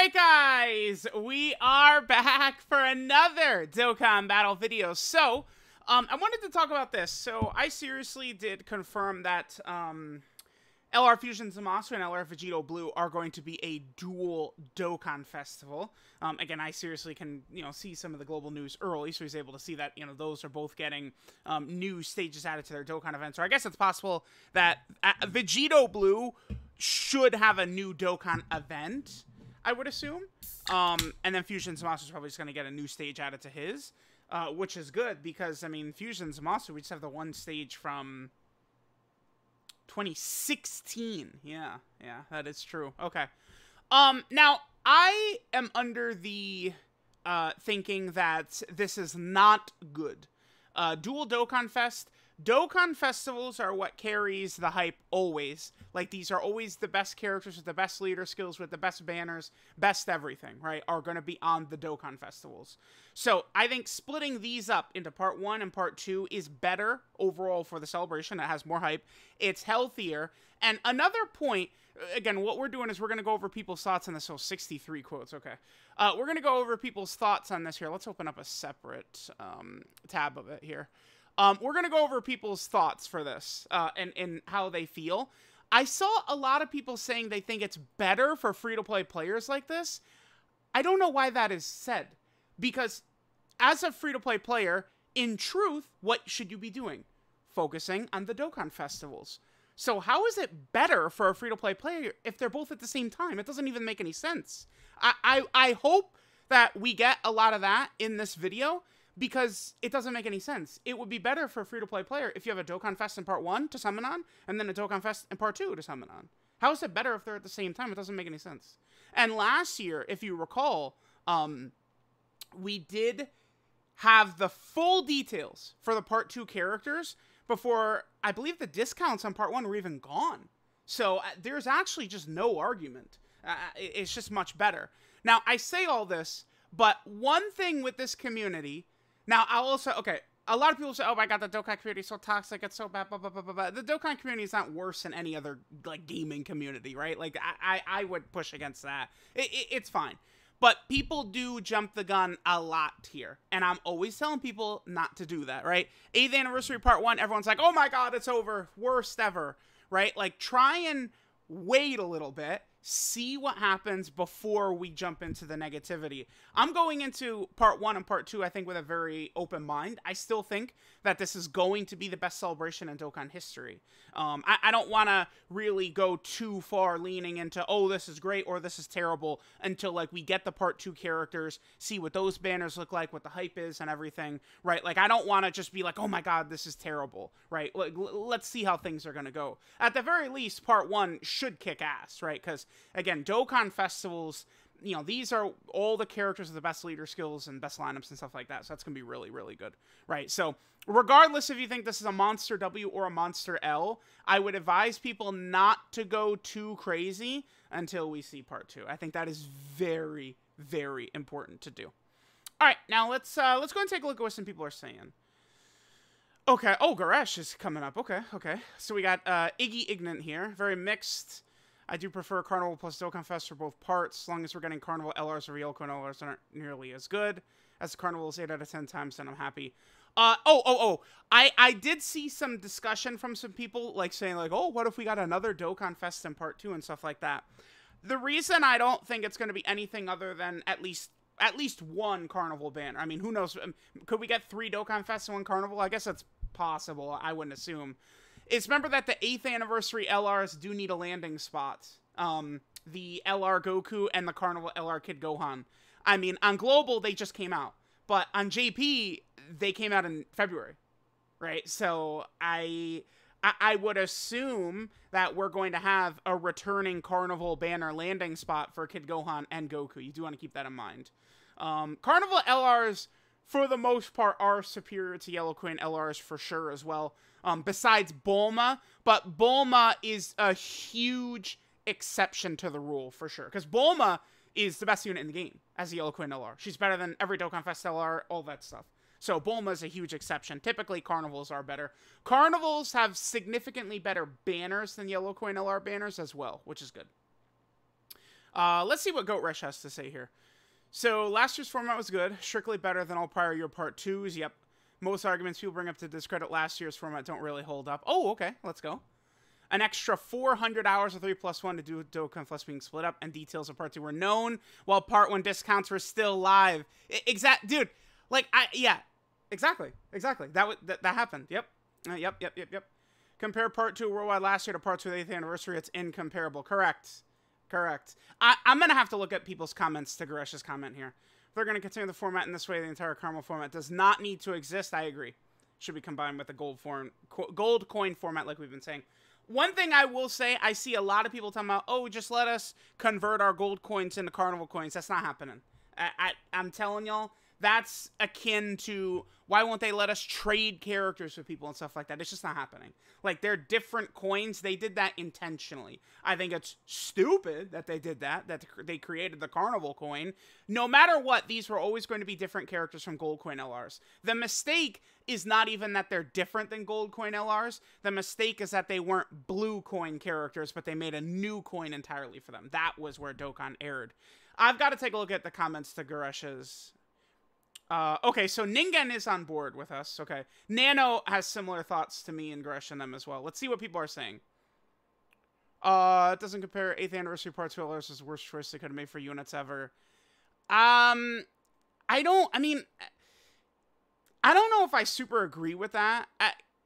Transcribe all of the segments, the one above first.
Alright guys, we are back for another Dokkan battle video. So, I wanted to talk about this. So, I seriously did confirm that LR Fusion ZAMASU and LR Vegito Blue are going to be a dual Dokkan festival. Again, I seriously can, see some of the global news early, so he's able to see that, those are both getting new stages added to their Dokkan events. Or I guess it's possible that Vegito Blue should have a new Dokkan event, I would assume. And then Fusion ZAMASU is probably just going to get a new stage added to his, which is good because, I mean, Fusion ZAMASU, we just have the one stage from 2016. Yeah, that is true. Okay. Now, I am under the thinking that this is not good. Dual Dokkan Fest. Dokkan festivals are what carries the hype always. Like, these are always the best characters with the best leader skills, with the best banners, best everything, right, are going to be on the Dokkan festivals. So, I think splitting these up into part 1 and part 2 is better overall for the celebration. It has more hype. It's healthier. And another point, again, what we're doing is we're going to go over people's thoughts on this. So, 63 quotes, okay. We're going to go over people's thoughts on this here. Let's open up a separate tab of it here. We're going to go over people's thoughts for this and how they feel. I saw a lot of people saying they think it's better for free-to-play players like this. I don't know why that is said. Because as a free-to-play player, in truth, what should you be doing? Focusing on the Dokkan festivals. So how is it better for a free-to-play player if they're both at the same time? It doesn't even make any sense. I hope that we get a lot of that in this video, because it doesn't make any sense. It would be better for a free-to-play player if you have a Dokkan Fest in part 1 to summon on, and then a Dokkan Fest in part 2 to summon on. How is it better if they're at the same time? It doesn't make any sense. And last year, if you recall, we did have the full details for the part 2 characters before, I believe the discounts on part 1 were even gone. So there's actually just no argument. It's just much better. Now, I say all this, but one thing with this community... Now, I'll also, okay, a lot of people say, oh my god, the Dokkan community is so toxic, it's so bad, blah, blah, blah, blah, blah. The Dokkan community is not worse than any other, like, gaming community, right? Like, I would push against that. It's fine. But people do jump the gun a lot here. And I'm always telling people not to do that, right? 8th anniversary part 1, everyone's like, oh my god, it's over, worst ever, right? Like, try and wait a little bit. See what happens before we jump into the negativity. I'm going into part 1 and part 2, I think, with a very open mind. I still think that this is going to be the best celebration in Dokkan history. I don't want to really go too far leaning into, oh, this is great or this is terrible, until, like, we get the part 2 characters, see what those banners look like, what the hype is and everything, right? Like, I don't want to just be like, oh my god, this is terrible, right? Like, let's see how things are going to go. At the very least, part 1 should kick ass, right? Because again, Dokkan festivals, these are all the characters with the best leader skills and best lineups and stuff like that. So that's going to be really, really good, right? So regardless if you think this is a Monster W or a Monster L, I would advise people not to go too crazy until we see part 2. I think that is very, very important to do. All right, now let's go and take a look at what some people are saying. Okay, oh, Garesh is coming up. Okay. So we got Iggy Ignant here. Very mixed. I do prefer Carnival plus Dokkan Fest for both parts, as long as we're getting Carnival LRs or Ryoko LRs aren't nearly as good as the Carnivals 8 out of 10 times, then I'm happy. I did see some discussion from some people, like, saying, like, oh, what if we got another Dokkan Fest in part 2 and stuff like that. The reason I don't think it's going to be anything other than at least one Carnival banner. I mean, who knows? Could we get 3 Dokkan Fests in one Carnival? I guess that's possible. I wouldn't assume. Is remember that the 8th anniversary LRs do need a landing spot. The LR Goku and the Carnival LR Kid Gohan. I mean, on Global, they just came out. But on JP, they came out in February. Right? So, I would assume that we're going to have a returning Carnival banner landing spot for Kid Gohan and Goku. You do want to keep that in mind. Carnival LRs, for the most part, are superior to Yellow Queen LRs for sure as well. Besides Bulma, but Bulma is a huge exception to the rule for sure. Because Bulma is the best unit in the game as a Yellow Queen LR. She's better than every Dokkan Fest LR, all that stuff. So Bulma is a huge exception. Typically, Carnivals are better. Carnivals have significantly better banners than Yellow Coin LR banners as well, which is good. Let's see what Goat Rush has to say here. So, last year's format was good. Strictly better than all prior year part 2s. Yep. Most arguments people bring up to discredit last year's format don't really hold up. Oh, okay. Let's go. An extra 400 hours of 3+1 to do DOKKANFEST being split up, and details of part 2 were known, while part 1 discounts were still live. Dude, like, yeah, exactly. That happened. Yep. Yep. Compare part 2 worldwide last year to part 2 of the 8th anniversary. It's incomparable. Correct. I'm going to have to look at people's comments to Garesh's comment here. If they're going to continue the format in this way, the entire Carnival format does not need to exist. I agree. Should be combined with the gold coin format like we've been saying. One thing I will say, I see a lot of people talking about, oh, just let us convert our gold coins into Carnival coins. That's not happening. I'm telling y'all, that's akin to, why won't they let us trade characters with people and stuff like that? It's just not happening. Like, they're different coins. They did that intentionally. I think it's stupid that they did that they created the Carnival coin. No matter what, these were always going to be different characters from gold coin LRs. The mistake is not even that they're different than gold coin LRs. The mistake is that they weren't blue coin characters, but they made a new coin entirely for them. That was where Dokkan erred. I've got to take a look at the comments to Garesh's. Okay, so Ningen is on board with us. Okay. Nano has similar thoughts to me and Garesh and them as well. Let's see what people are saying. It doesn't compare 8th anniversary part 2 LRs as the worst choice they could have made for units ever. I don't know if I super agree with that.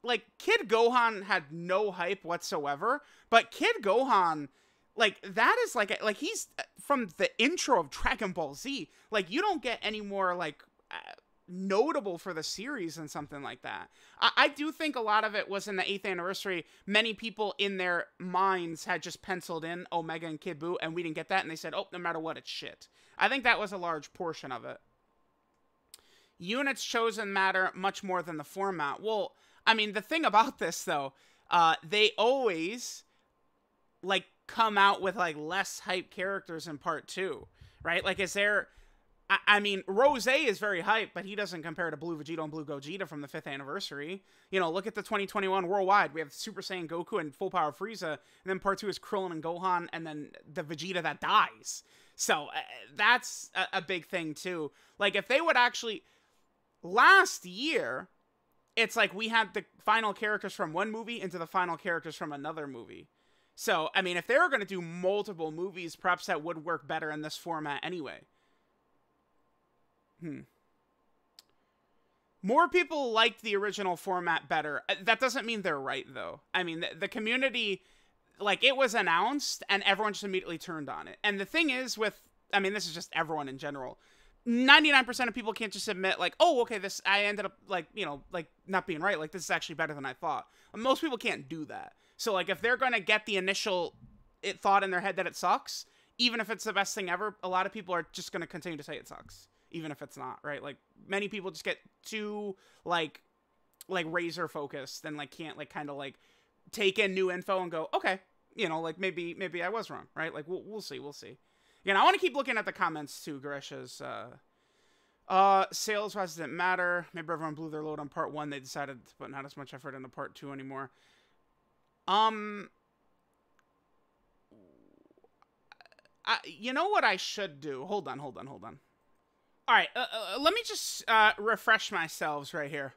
Like, Kid Gohan had no hype whatsoever, but Kid Gohan, like, that is like he's from the intro of Dragon Ball Z. Like, you don't get any more, like, notable for the series than something like that. I do think a lot of it was in the 8th anniversary. Many people in their minds had just penciled in Omega and Kid Buu, and we didn't get that, and they said, oh, no matter what, it's shit. I think that was a large portion of it. Units chosen matter much more than the format. Well, I mean, the thing about this, though, they always, like, come out with, like, less hype characters in part 2, right? Like, is there... I mean, Rose is very hype, but he doesn't compare to Blue Vegito and Blue Gogeta from the 5th anniversary. You know, look at the 2021 worldwide. We have Super Saiyan Goku and Full Power Frieza, and then part 2 is Krillin and Gohan, and then the Vegeta that dies. So, that's a big thing, too. Like, if they would actually... Last year, it's like we had the final characters from one movie into the final characters from another movie. So, I mean, if they were going to do multiple movies, perhaps that would work better in this format anyway. More people liked the original format better. That doesn't mean they're right, though. I mean, the community, like, it was announced, and everyone just immediately turned on it. And the thing is with, I mean, this is just everyone in general. 99% of people can't just admit, like, oh, okay, I ended up, like, you know, like, not being right. Like, this is actually better than I thought. Most people can't do that. So, like, if they're going to get the initial thought in their head that it sucks, even if it's the best thing ever, a lot of people are just going to continue to say it sucks. Even if it's not, right? Like, many people just get too, like razor focused and, like, can't, like, kind of, like, take in new info and go, okay, you know, like, maybe I was wrong, right? Like, we'll see. Again, I want to keep looking at the comments, too. Garesh's, sales-wise didn't matter. Maybe everyone blew their load on part 1. They decided to put not as much effort into part 2 anymore. You know what I should do? Hold on. All right, let me just refresh myself right here.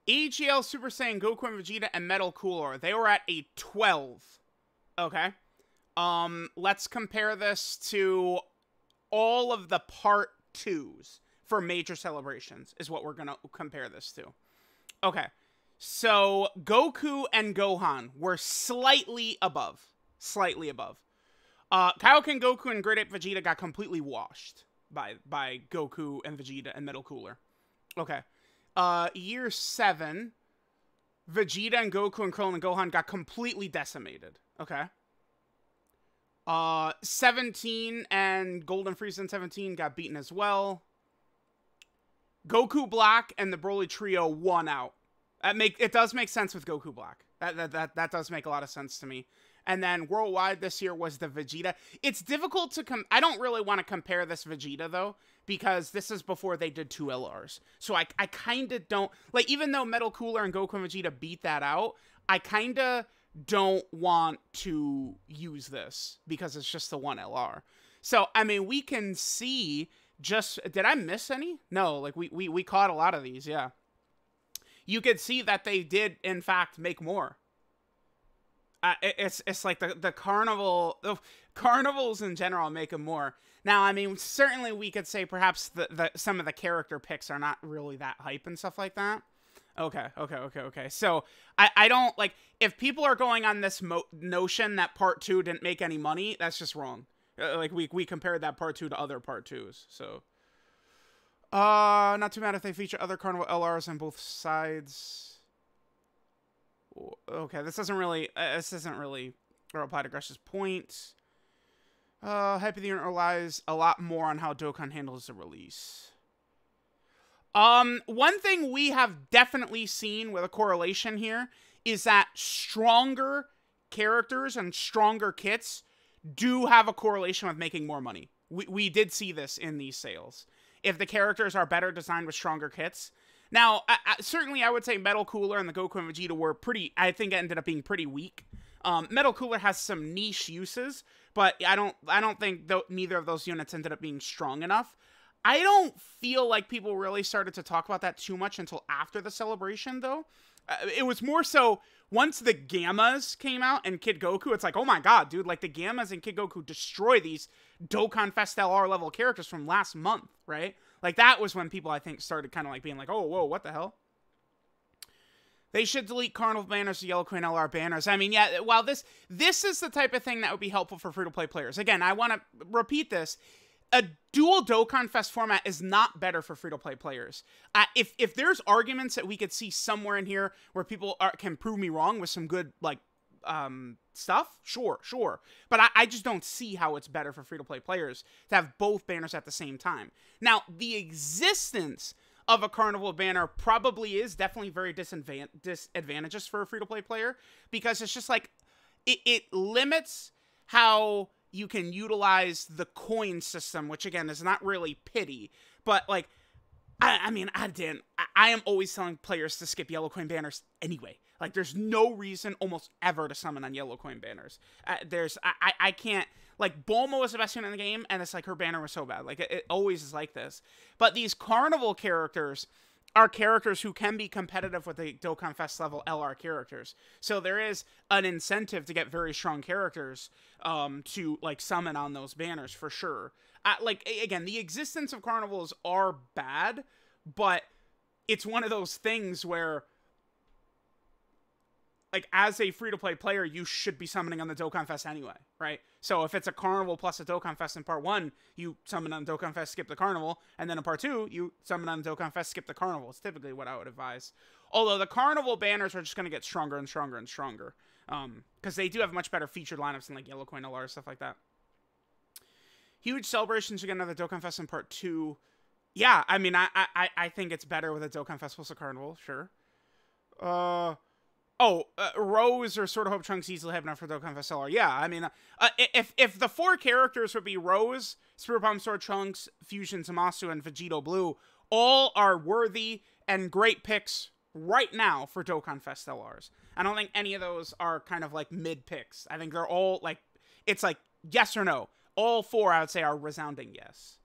EGL, Super Saiyan, Goku and Vegeta, and Metal Cooler. They were at a 12. Okay. Let's compare this to all of the part 2s for major celebrations is what we're going to compare this to. Okay. So, Goku and Gohan were slightly above. Kaioken, Goku, and Great Ape Vegeta got completely washed by Goku and Vegeta and Metal Cooler. Okay. Year 7, Vegeta and Goku and Krillin and Gohan got completely decimated. Okay. 17 and Golden Frieza and 17 got beaten as well. Goku Black and the Broly Trio won out. It does make sense with Goku Black. That does make a lot of sense to me. And then worldwide this year was the Vegeta. It's difficult to I don't really want to compare this Vegeta, though, because this is before they did 2 LRs. So I kind of don't... Like, even though Metal Cooler and Goku and Vegeta beat that out, I kind of don't want to use this because it's just the one LR. So, I mean, we can see just... Did I miss any? No, like, we caught a lot of these, yeah. You could see that they did, in fact, make more. It's like the carnival... The carnivals in general make them more. Now, I mean, certainly we could say perhaps some of the character picks are not really that hype and stuff like that. Okay. So, I don't, like, if people are going on this notion that Part 2 didn't make any money, that's just wrong. Like, we compared that Part 2 to other Part 2s, so. Not too mad if they feature other Carnival LRs on both sides. Okay, this isn't really reply to Gresh's point. Happy the unit relies a lot more on how Dokkan handles the release. One thing we have definitely seen with a correlation here is that stronger characters and stronger kits do have a correlation with making more money. We did see this in these sales. If the characters are better designed with stronger kits. Now, certainly I would say Metal Cooler and the Goku and Vegeta were I think ended up being pretty weak. Metal Cooler has some niche uses, but I don't think neither of those units ended up being strong enough. I don't feel like people really started to talk about that too much until after the celebration, though. It was more so once the Gammas came out and Kid Goku, it's like, oh my god, dude, like the Gammas and Kid Goku destroy these DOKKANFEST LR level characters from last month, right? Like that was when people, I think, started kind of like being like, oh, whoa, what the hell? They should delete Carnival banners to Yellow Queen LR banners. I mean, yeah, while this is the type of thing that would be helpful for free-to-play players. Again, I want to repeat this. A dual DOKKANFEST format is not better for free-to-play players. If there's arguments that we could see somewhere in here where people can prove me wrong with some good, like, stuff, sure. But I just don't see how it's better for free-to-play players to have both banners at the same time. Now, the existence of a Carnival banner probably is definitely very disadvantageous for a free-to-play player because it's just like, it limits how you can utilize the coin system, which again is not really pity, but like, I am always telling players to skip yellow coin banners anyway. Like, there's no reason almost ever to summon on yellow coin banners. I can't, like, Bulma was the best unit in the game, and it's like her banner was so bad. Like, it always is like this. But these Carnival characters are characters who can be competitive with the DOKKANFEST level LR characters. So there is an incentive to get very strong characters to, like, summon on those banners for sure. Like, again, the existence of Carnivals are bad, but it's one of those things where, like, as a free-to-play player, you should be summoning on the DOKKANFEST anyway, right? So if it's a Carnival plus a DOKKANFEST in Part 1, you summon on DOKKANFEST, skip the Carnival, and then in Part 2, you summon on DOKKANFEST, skip the Carnival. It's typically what I would advise. Although the Carnival banners are just going to get stronger and stronger and stronger, because they do have much better featured lineups than, like, Yellow Coin LR, stuff like that. Huge celebrations again another DOKKANFEST in Part 2. Yeah, I mean, I think it's better with a DOKKANFEST plus a Carnival, sure. Rose or Sword of Hope Trunks easily have enough for DOKKANFEST LR. Yeah, I mean, if the 4 characters would be Rose, Spirit Bomb Sword Trunks, Fusion ZAMASU, and Vegito Blue, all are worthy and great picks right now for DOKKANFEST LRs. I don't think any of those are kind of like mid picks. I think they're all like, it's like yes or no. All 4, I would say, are resounding yes.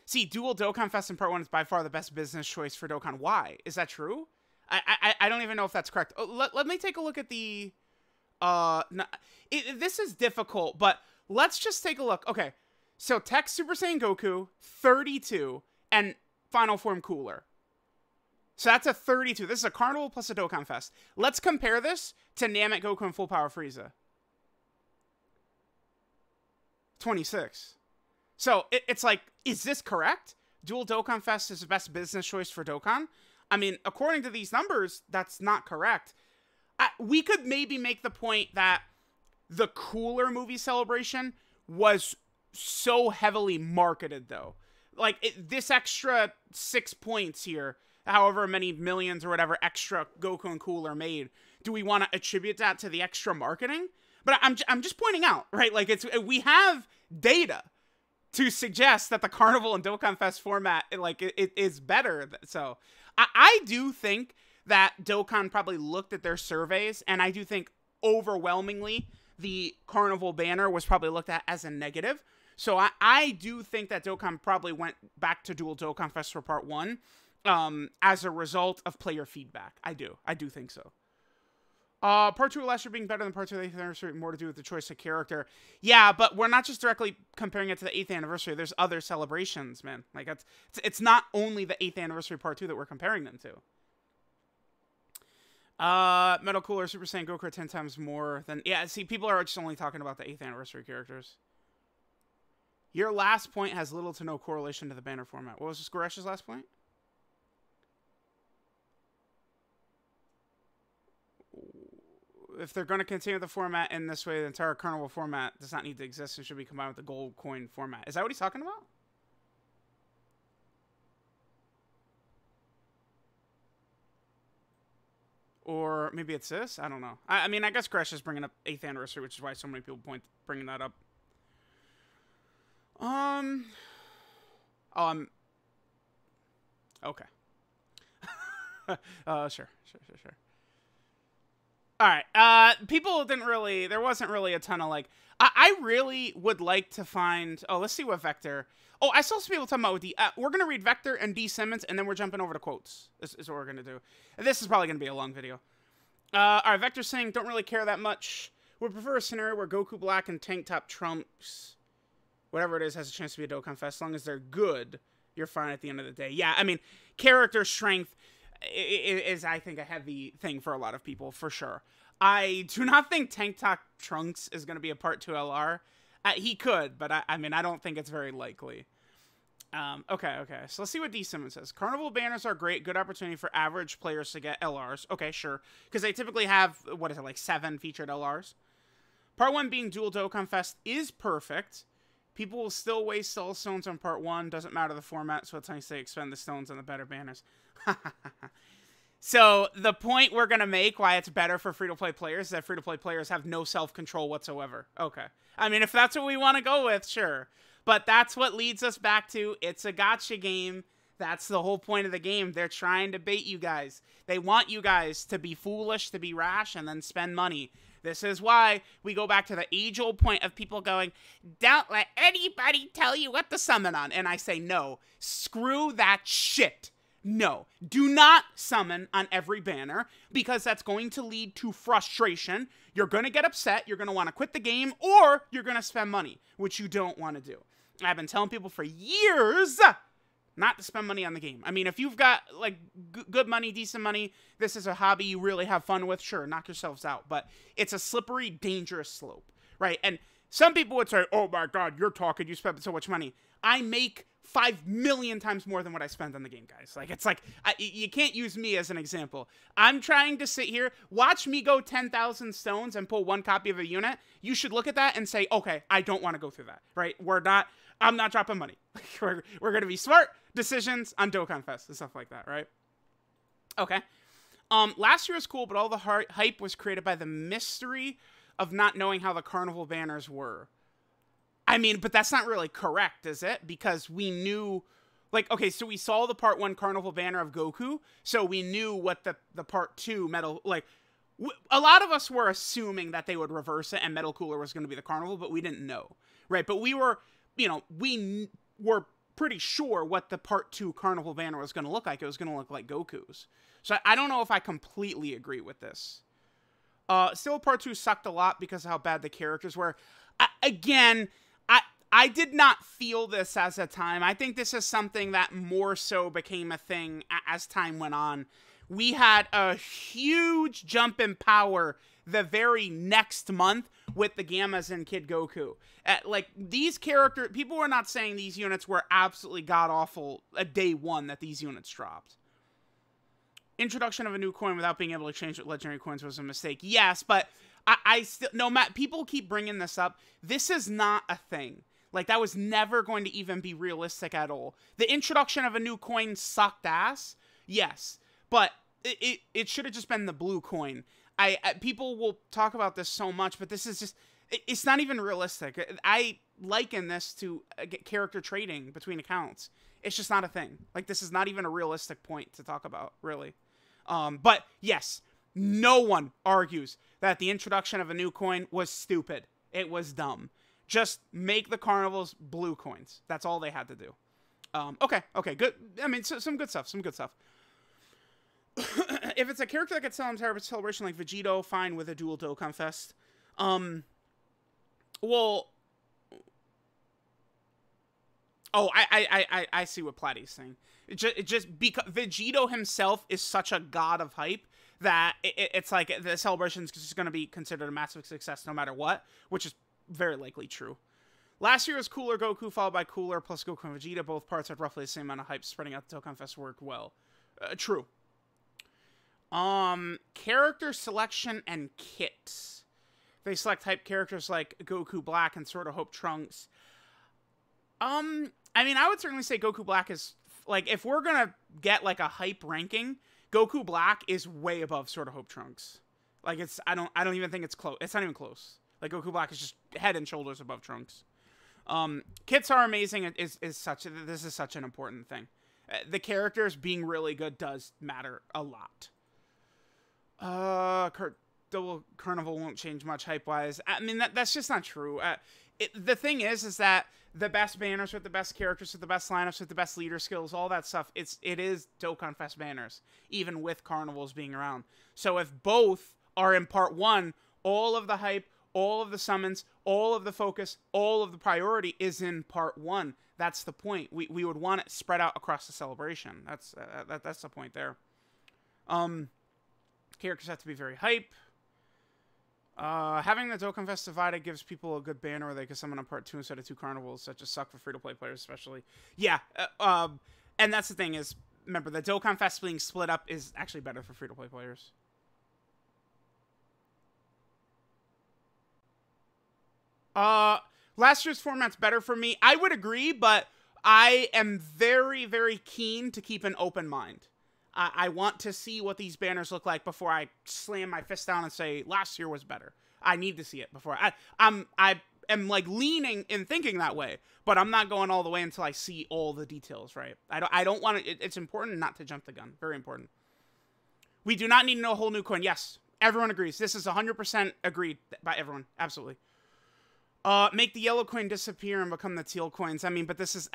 See, dual DOKKANFEST in Part 1 is by far the best business choice for Dokkan. Why? Is that true? I don't even know if that's correct. Let me take a look at the... this is difficult, but let's just take a look. Okay, so Tech Super Saiyan Goku, 32, and Final Form Cooler. So that's a 32. This is a Carnival plus a DOKKANFEST. Let's compare this to Namek Goku and Full Power Frieza. 26. So it's like, is this correct? Dual DOKKANFEST is the best business choice for Dokkan? I mean, according to these numbers, that's not correct. We could maybe make the point that the Cooler movie celebration was so heavily marketed, though. Like, this extra 6 points here, however many millions or whatever extra Goku and Cooler made, do we want to attribute that to the extra marketing? But I'm just pointing out, right? Like, we have data to suggest that the Carnival and DOKKANFEST format, like, it is better. So I do think that Dokkan probably looked at their surveys, and I do think overwhelmingly the Carnival banner was probably looked at as a negative. So I do think that Dokkan probably went back to Dual Dokkan Fest for Part 1 as a result of player feedback. I do think so. Part 2 of last year being better than Part 2 of the 8th anniversary, more to do with the choice of character. Yeah, but we're not just directly comparing it to the 8th anniversary. There's other celebrations, man. Like, it's not only the 8th anniversary Part 2 that we're comparing them to. Metal Cooler, Super Saiyan Goku are 10 times more than... Yeah, see, people are just only talking about the 8th anniversary characters. Your last point has little to no correlation to the banner format. What was Skoresh's last point? If they're going to continue the format in this way, the entire Carnival format does not need to exist and should be combined with the gold coin format. Is that what he's talking about? Or maybe it's this? I don't know. I mean, I guess Gresh is bringing up 8th anniversary, which is why so many people bringing that up. Okay. Sure. Alright, people didn't really, there wasn't really a ton of, like, I really would like to find, let's see what Vector, I saw some people talking about with the, we're gonna read Vector and D. Simmons, and then we're jumping over to quotes, is what we're gonna do. And this is probably gonna be a long video. Alright, Vector's saying, don't really care that much, would prefer a scenario where Goku Black and Tank Top Trunks, whatever it is, has a chance to be a Dokkan Fest. As long as they're good, you're fine at the end of the day. Yeah, I mean, character strength is, I think, a heavy thing for a lot of people, for sure. I do not think Tank Top Trunks is going to be a Part 2 LR. He could, but I mean, I don't think it's very likely. Okay. So let's see what D. Simmons says. Carnival banners are great. Good opportunity for average players to get LRs. Okay, sure. Because they typically have, what is it, like 7 featured LRs? Part 1 being Dual Dokkan Fest is perfect. People will still waste soul stones on Part 1. Doesn't matter the format, so it's nice they expend the stones on the better banners. So, the point we're going to make why it's better for free-to-play players is that free-to-play players have no self-control whatsoever. Okay. I mean, if that's what we want to go with, sure. But that's what leads us back to, it's a gacha game. That's the whole point of the game. They're trying to bait you guys. They want you guys to be foolish, to be rash, and then spend money. This is why we go back to the age-old point of people going, don't let anybody tell you what to summon on. And I say, no, screw that shit. No, do not summon on every banner, because that's going to lead to frustration. You're going to get upset, you're going to want to quit the game, or you're going to spend money, which you don't want to do. I've been telling people for years not to spend money on the game. I mean, if you've got, like, good money, decent money, this is a hobby you really have fun with, sure, knock yourselves out. But it's a slippery, dangerous slope, right? And some people would say, oh my god, you're talking, you spent so much money. I make 5 million times more than what I spend on the game, guys. Like, it's like, you can't use me as an example. I'm trying to sit here, watch me go 10,000 stones and pull 1 copy of a unit. You should look at that and say, okay, I don't want to go through that, right? I'm not dropping money. We're going to be smart decisions on Dokkan Fest and stuff like that, right? Okay. Last year was cool, but all the hype was created by the mystery of not knowing how the Carnival banners were. I mean, but that's not really correct, is it? Because we knew, like, okay, so we saw the Part 1 Carnival banner of Goku, so we knew what the Part 2 Metal, like, a lot of us were assuming that they would reverse it and Metal Cooler was going to be the Carnival, but we didn't know, right? But we were, you know, we were pretty sure what the Part 2 Carnival banner was going to look like. It was going to look like Goku's. So I don't know if I completely agree with this. Still, Part 2 sucked a lot because of how bad the characters were. I did not feel this as a time. I think this is something that more so became a thing as time went on. We had a huge jump in power the very next month with the Gammas and Kid Goku. Like, these characters, people were not saying these units were absolutely god-awful at day 1 that these units dropped. Introduction of a new coin without being able to change with legendary coins was a mistake. Yes, but I still, no, Matt, people keep bringing this up. This is not a thing. Like, that was never going to even be realistic at all. The introduction of a new coin sucked ass, yes, but it should have just been the blue coin. People will talk about this so much, but this is just, it's not even realistic. I liken this to character trading between accounts. It's just not a thing. Like, this is not even a realistic point to talk about, really. But yes, no one argues that the introduction of a new coin was stupid. It was dumb. Just make the carnivals blue coins. That's all they had to do. Okay, good. I mean, some good stuff, If it's a character that gets sell entire celebration like Vegito, fine with a dual DOKKANFEST. Well... Oh, I see what Platty's saying. It just because Vegito himself is such a god of hype that it's like the celebration is just going to be considered a massive success no matter what, which is very likely true. Last year was Cooler Goku followed by Cooler plus Goku and Vegeta. Both parts had roughly the same amount of hype. Spreading out the DOKKANFEST worked well. True. Character selection and kits. They select hype characters like Goku Black and Sword of Hope Trunks. I mean, I would certainly say Goku Black is, like, if we're gonna get, like, a hype ranking, Goku Black is way above Sword of Hope Trunks. Like, it's, I don't even think it's close. It's not even close. Like, Goku Black is just head and shoulders above Trunks. Kits are amazing. This is such an important thing. The characters being really good does matter a lot. Double Carnival won't change much hype-wise. I mean, that's just not true. The thing is that the best banners with the best characters, with the best lineups, with the best leader skills, all that stuff, it is DOKKANFEST banners, even with carnivals being around. So if both are in part 1, all of the hype, all of the summons, all of the focus, all of the priority is in part 1. That's the point. We would want it spread out across the celebration. That's the point there. Characters have to be very hype. Having the DOKKANFEST divided gives people a good banner where they can summon on part 2 instead of 2 carnivals, such as suck for free-to-play players especially. Yeah, and that's the thing is, remember, the DOKKANFEST being split up is actually better for free-to-play players. Last year's format's better for me. I would agree, but I am very, very keen to keep an open mind. I want to see what these banners look like before I slam my fist down and say last year was better. I need to see it before I am like leaning in thinking that way, but I'm not going all the way until I see all the details, right? I don't want to. It's important not to jump the gun. Very important. We do not need to know a whole new coin. Yes, everyone agrees. This is 100% agreed by everyone. Absolutely. Make the yellow coin disappear and become the teal coins. I mean, but this is,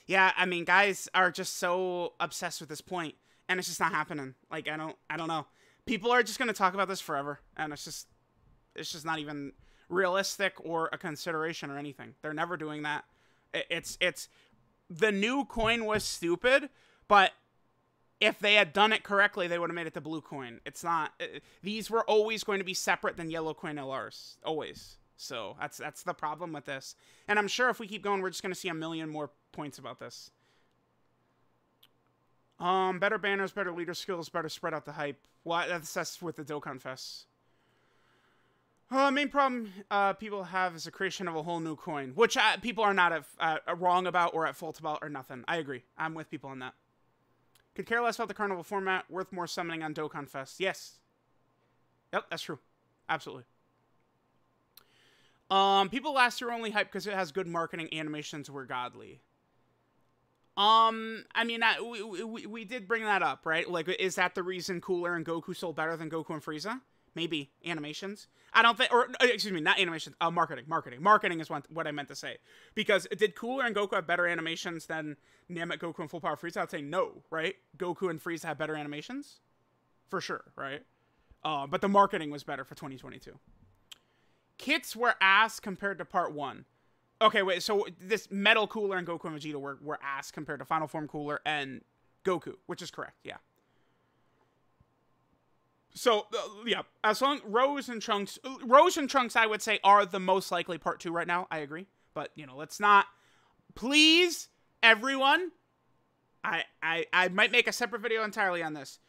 yeah. I mean, guys are just so obsessed with this point. And it's just not happening. Like, I don't know. People are just going to talk about this forever. And it's just not even realistic or a consideration or anything. They're never doing that. It's the new coin was stupid, but if they had done it correctly, they would have made it the blue coin. It's not, these were always going to be separate than yellow coin LRs. Always. So that's the problem with this. And I'm sure if we keep going, we're just going to see a million more points about this. Better banners, better leader skills, better spread out the hype. Well, that's with the DOKKANFEST. Main problem people have is the creation of a whole new coin, which people are not wrong about or at fault about or nothing. I agree. I'm with people on that. Could care less about the carnival format. Worth more summoning on DOKKANFEST. Yes. Yep, that's true. Absolutely. People last year only hype because it has good marketing. Animations were godly. I mean, we did bring that up, right? Like, is that the reason Cooler and Goku sold better than Goku and Frieza? Maybe. Animations. I don't think, or, excuse me, not animations, marketing. Marketing is what I meant to say. Because did Cooler and Goku have better animations than Namek, Goku, and Full Power Frieza? I'd say no, right? Goku and Frieza have better animations? For sure, right? But the marketing was better for 2022. Kits were ass compared to part 1. Okay, wait, so this Metal Cooler and Goku and Vegeta were ass compared to Final Form Cooler and Goku, which is correct, yeah. So, yeah, as long Rose and Trunks, I would say, are the most likely part 2 right now, I agree. But, you know, let's not, please, everyone, I might make a separate video entirely on this.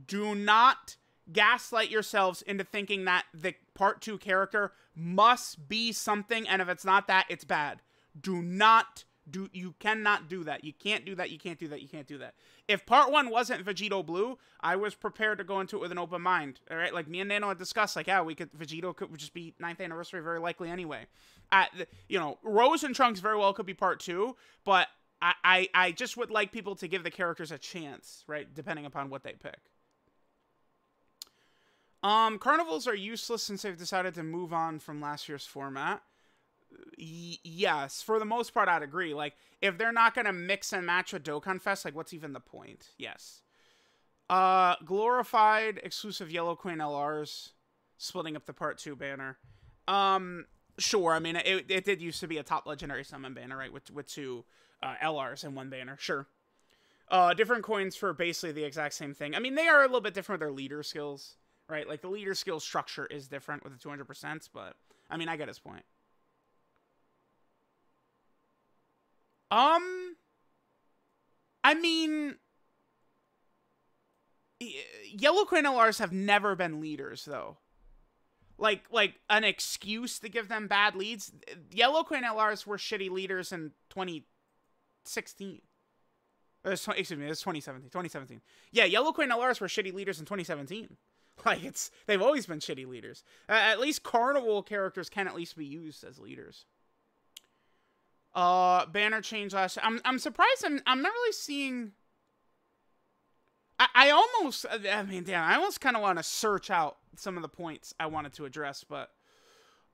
Do not gaslight yourselves into thinking that the part 2 character must be something, and if it's not that, it's bad. You cannot do that. You can't do that. You can't do that. You can't do that. If part 1 wasn't Vegito Blue, I was prepared to go into it with an open mind. All right, like me and Nano had discussed, like, yeah, Vegito could just be 9th anniversary very likely anyway. You know, Rose and Trunks very well could be part 2, but I just would like people to give the characters a chance, right, depending upon what they pick. Carnivals are useless since they've decided to move on from last year's format. Yes, for the most part, I'd agree. Like, if they're not gonna mix and match with Dokkan Fest, like, what's even the point? Yes. Glorified exclusive Yellow Queen LRs, splitting up the Part 2 banner. Sure, I mean, it did used to be a top legendary summon banner, right, with two LRs in one banner, sure. Different coins for basically the exact same thing. I mean, they are a little bit different with their leader skills, right? Like, the leader skill structure is different with the 200%, but, I mean, I get his point. I mean, Yellow Queen LRs have never been leaders, though. Like an excuse to give them bad leads. Yellow Queen LRs were shitty leaders in 2016. Excuse me, it's 2017. 2017. Yeah, Yellow Queen LRs were shitty leaders in 2017. Like, they've always been shitty leaders. At least Carnival characters can at least be used as leaders. Banner change last. I'm surprised. I'm not really seeing. I mean, damn, I almost kind of want to search out some of the points I wanted to address, but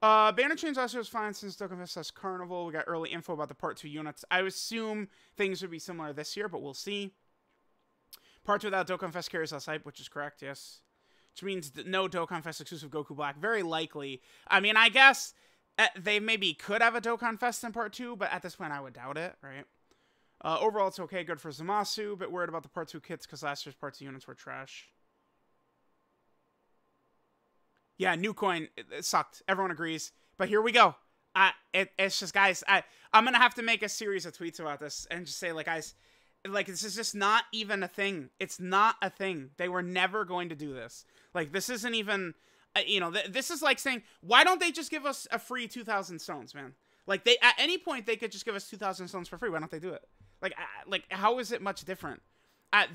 banner change last year was fine since DOKKANFEST has Carnival. We got early info about the Part 2 units. I assume things would be similar this year, but we'll see. Part 2 without DOKKANFEST carries less hype, which is correct, yes. Which means no DOKKANFEST exclusive Goku Black. Very likely. I mean, I guess they maybe could have a DOKKANFEST in Part 2, but at this point I would doubt it, right? Overall, it's okay. Good for ZAMASU. Bit worried about the Part 2 kits because last year's Part 2 units were trash. Yeah, new coin. It sucked. Everyone agrees. But here we go. It's just, guys, I'm going to have to make a series of tweets about this and just say, like, guys, like, this is just not even a thing. It's not a thing. They were never going to do this. Like, this isn't even, you know, this is like saying, why don't they just give us a free 2,000 stones, man? Like, at any point, they could just give us 2,000 stones for free. Why don't they do it? Like, how is it much different?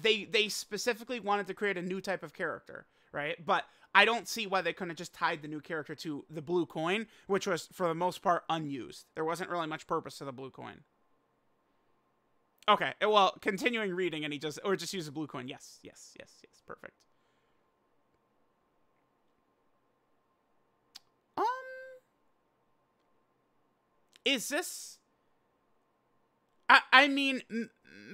They specifically wanted to create a new type of character, right? But I don't see why they couldn't have just tied the new character to the blue coin, which was, for the most part, unused. There wasn't really much purpose to the blue coin. Okay, well, continuing reading, and just use the blue coin. Yes, perfect. Is this... I mean,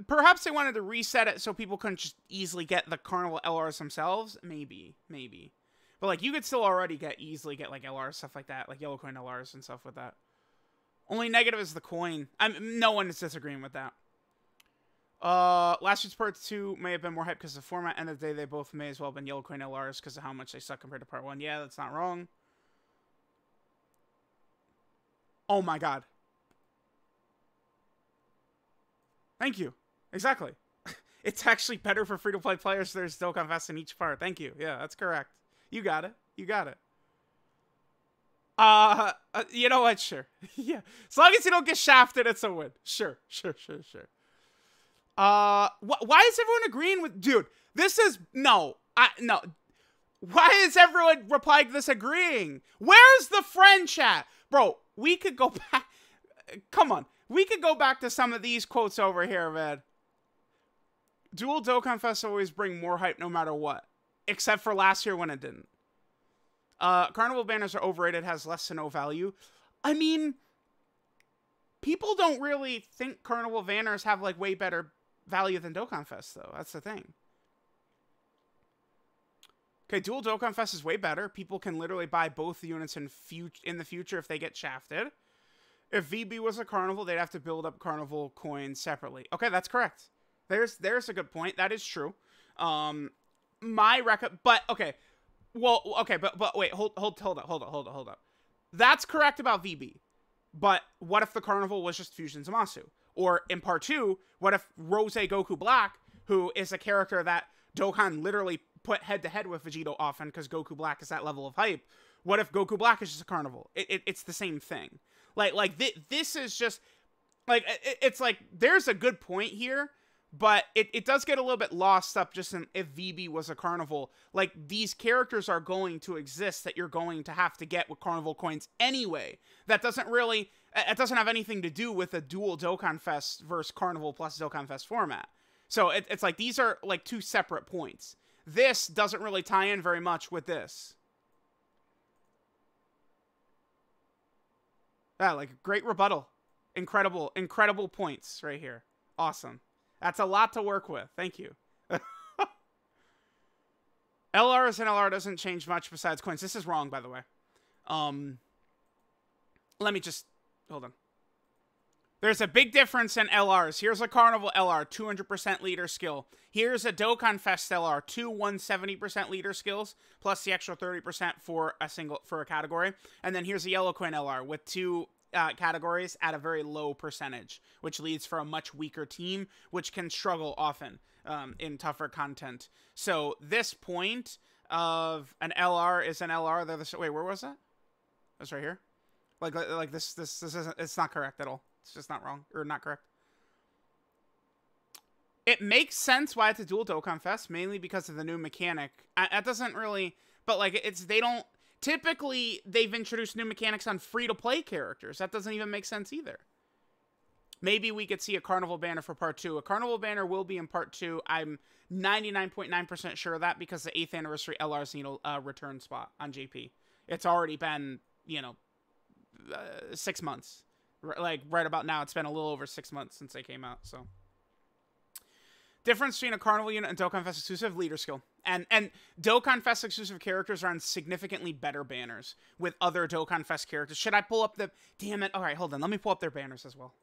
perhaps they wanted to reset it so people couldn't just easily get the Carnival LRs themselves. Maybe. But, like, you could still already easily get, like, LRs, stuff like that. Like, Yellow Coin LRs and stuff with that. Only negative is the coin. No one is disagreeing with that. Last year's Part 2 may have been more hype because of the format. End of the day, they both may as well have been Yellow Coin LRs because of how much they suck compared to Part 1. Yeah, that's not wrong. Oh, my God. Thank you. Exactly. It's actually better for free-to-play players. There's DOKKANFEST in each part. Thank you. Yeah, that's correct. You got it. You know what? Sure. Yeah. As long as you don't get shafted, it's a win. Sure. Why is everyone agreeing with... Dude, this is... No. No. Why is everyone replying to this agreeing? Where's the friend chat? Bro, we could go back... Come on. We could go back to some of these quotes over here, man. Dual DOKKANFEST always bring more hype no matter what. Except for last year when it didn't. Carnival banners are overrated, has less to no value. I mean, people don't really think Carnival banners have, like, way better value than DOKKANFEST, though. That's the thing. Okay, dual DOKKANFEST is way better. People can literally buy both the units in the future if they get shafted. If VB was a Carnival, they'd have to build up Carnival coins separately. Okay, that's correct. There's a good point. That is true. But okay. Well, okay, but wait, hold up. That's correct about VB. But what if the Carnival was just Fusion ZAMASU? Or in Part 2, what if Rose Goku Black, who is a character that Dokkan literally put head-to-head with Vegito often because Goku Black is that level of hype, what if Goku Black is just a Carnival? It's the same thing. This is just, like, it's like, there's a good point here, but it does get a little bit lost up just in if VB was a Carnival. Like, these characters are going to exist that you're going to have to get with Carnival coins anyway. That doesn't really, it doesn't have anything to do with a dual DOKKANFEST versus Carnival plus DOKKANFEST format. So it's like, these are, like, two separate points. this doesn't really tie in very much with this. Yeah, like, great rebuttal. Incredible, incredible points right here. Awesome. That's a lot to work with. Thank you. LRs and LR doesn't change much besides coins. This is wrong, by the way. Let me just... Hold on. There's a big difference in LRs. Here's a Carnival LR, 200% leader skill. Here's a DOKKANFEST LR, 170% leader skills, plus the extra 30% for a category. And then here's a Yellow Coin LR with 2 categories at a very low percentage, which leads for a much weaker team, which can struggle often in tougher content. So this point of an LR is an LR. Wait, where was that? That's right here. Like this isn't. It's not correct at all. It's just not wrong or not correct. It makes sense why it's a dual DOKKANFEST, mainly because of the new mechanic. That doesn't really, but like they don't. Typically, they've introduced new mechanics on free-to-play characters. That doesn't even make sense either. Maybe we could see a Carnival banner for Part 2. A Carnival banner will be in Part 2. I'm 99.9% sure of that because the 8th anniversary LRs need a return spot on JP. It's already been, 6 months. Like, right about now, it's been a little over 6 months since they came out, so... Difference between a Carnival unit and DOKKANFEST exclusive leader skill. And DOKKANFEST exclusive characters are on significantly better banners with other DOKKANFEST characters. Should I pull up the... Damn it. All right, hold on. Let me pull up their banners as well.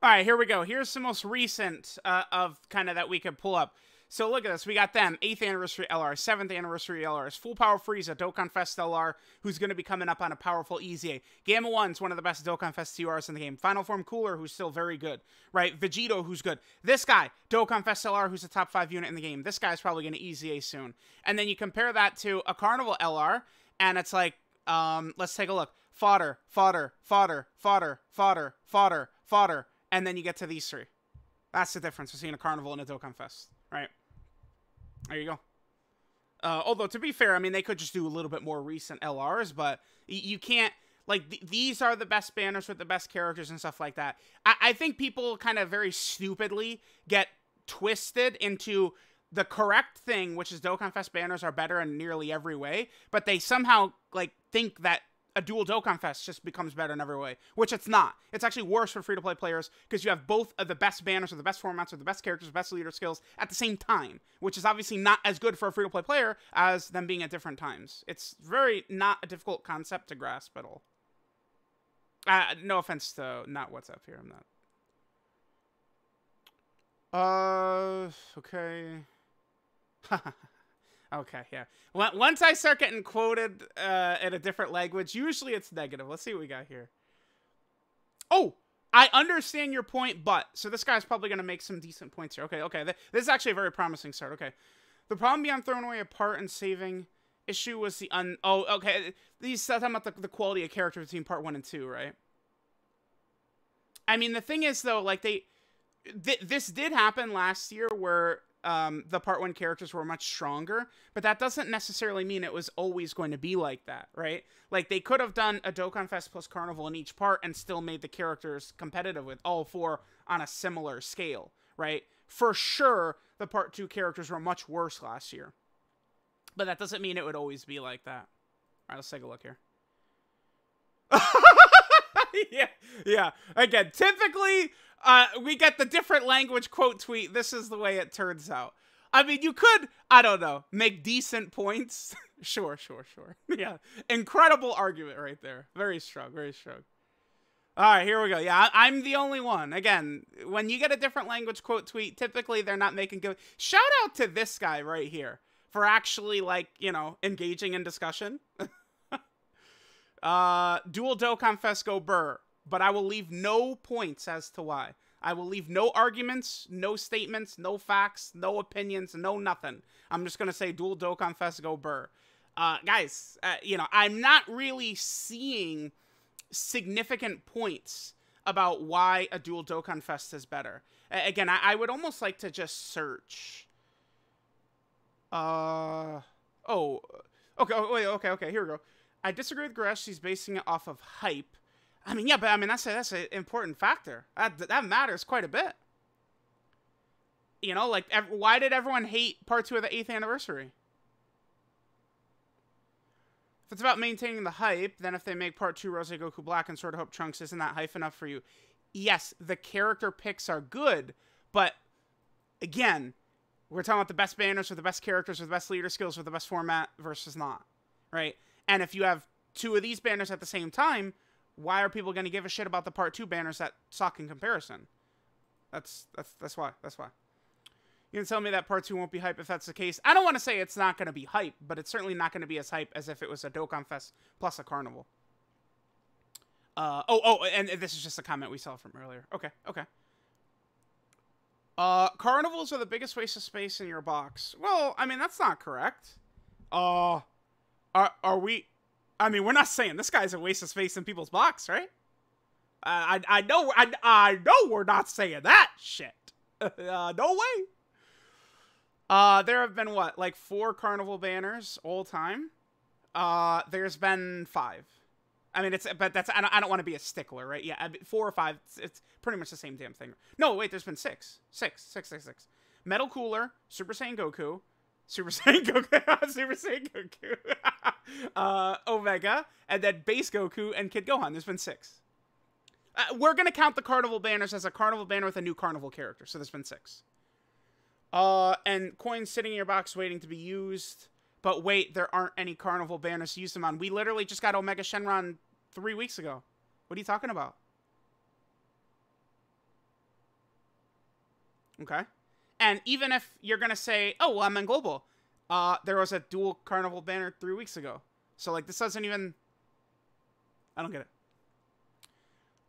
All right, here we go. Here's the most recent of kind of that we could pull up. So look at this. We got them. 8th anniversary LR, 7th anniversary LRs, Full Power Frieza, DOKKANFEST LR, who's going to be coming up on a powerful EZA. Gamma 1's one of the best DOKKANFEST TRs in the game. Final Form Cooler, who's still very good, right? Vegito, who's good. This guy, DOKKANFEST LR, who's a top 5 unit in the game. This guy's probably going to EZA soon. And then you compare that to a Carnival LR, and it's like, let's take a look. Fodder, fodder, fodder, fodder, fodder, fodder, fodder, and then you get to these 3. That's the difference between a Carnival and a DOKKANFEST, right? There you go. Although, to be fair, I mean, they could just do a little bit more recent LRs, but you can't, like, these are the best banners with the best characters and stuff like that. I think people kind of very stupidly get twisted into the correct thing, which is DOKKANFEST banners are better in nearly every way, but they somehow, like, think that a dual DOKKANFEST just becomes better in every way, which it's not. It's actually worse for free-to-play players because you have both of the best banners or the best formats or the best characters, the best leader skills at the same time, which is obviously not as good for a free-to-play player as them being at different times. It's very not a difficult concept to grasp at all. No offense to not what's up here. I'm not. Okay. Okay, yeah. Once I start getting quoted in a different language, usually it's negative. Let's see what we got here. Oh, I understand your point, but... So this guy's probably going to make some decent points here. Okay. This is actually a very promising start. Okay. The problem beyond throwing away a part and saving issue was the Oh, okay. He's talking about the quality of character between part 1 and 2, right? I mean, the thing is, though, like, this did happen last year where... the part 1 characters were much stronger, but that doesn't necessarily mean it was always going to be like that, right? Like, they could have done a DOKKANFEST plus Carnival in each part and still made the characters competitive with all 4 on a similar scale, right? For sure, the part 2 characters were much worse last year, but that doesn't mean it would always be like that. All right, let's take a look here. Yeah. Again, typically... we get the different language quote tweet. This is the way it turns out. I mean, you could, I don't know, make decent points. Sure. Yeah. Incredible argument right there. Very strong, very strong. All right, here we go. Yeah, I'm the only one. Again, when you get a different language quote tweet, typically they're not making good. Shout out to this guy right here for actually, like, engaging in discussion. Dual DOKKANFEST go burr. But I will leave no points as to why. I will leave no arguments, no statements, no facts, no opinions, no nothing. I'm just going to say dual DOKKANFEST go burr. Guys, I'm not really seeing significant points about why a dual DOKKANFEST is better. Again, I would almost like to just search. Okay, here we go. I disagree with Gresh. He's basing it off of hype. I mean, yeah, but I mean, that's an important factor. That matters quite a bit. Like, why did everyone hate part 2 of the 8th anniversary? If it's about maintaining the hype, then if they make Part 2 Rose Goku Black and Sword of Hope Trunks, isn't that hype enough for you? Yes, the character picks are good, but again, we're talking about the best banners or the best characters or the best leader skills or the best format versus not, right? And if you have 2 of these banners at the same time, why are people going to give a shit about the Part 2 banners that suck in comparison? That's why. That's why. You can tell me that Part 2 won't be hype if that's the case. I don't want to say it's not going to be hype, but it's certainly not going to be as hype as if it was a Dokkan Fest plus a Carnival. And this is just a comment we saw from earlier. Okay. Carnivals are the biggest waste of space in your box. Well, I mean, that's not correct. Are we... I mean, we're not saying this guy's a waste of space in people's box, right? I know we're not saying that shit. No way. There have been what, like 4 Carnival banners all time. There's been 5. I mean, I don't want to be a stickler, right? Yeah, 4 or 5. It's pretty much the same damn thing. No, wait, there's been 6. 6. Metal Cooler, Super Saiyan Goku, Super Saiyan Goku, Omega, and then Base Goku and Kid Gohan. There's been 6. We're gonna count the Carnival banners as a Carnival banner with a new Carnival character, so there's been 6. And coins sitting in your box waiting to be used. But wait, there aren't any Carnival banners to use them on. We literally just got Omega Shenron 3 weeks ago. What are you talking about? Okay. And even if you're going to say, oh, well, I'm in Global. There was a dual Carnival banner 3 weeks ago. So, like, this doesn't even... I don't get it.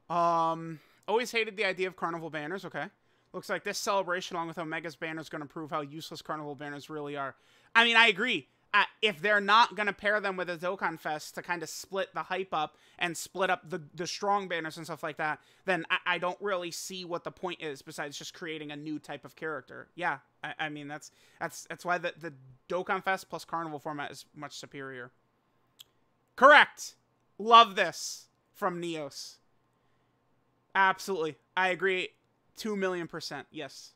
Always hated the idea of Carnival banners. Okay. Looks like this celebration, along with Omega's banner, is going to prove how useless Carnival banners really are. I mean, I agree. If they're not going to pair them with a Dokkan Fest to kind of split the hype up and split up the strong banners and stuff like that, then I don't really see what the point is besides just creating a new type of character. Yeah, I mean, that's why the Dokkan Fest plus Carnival format is much superior. Correct. Love this from Neos. Absolutely. I agree 2,000,000%. Yes.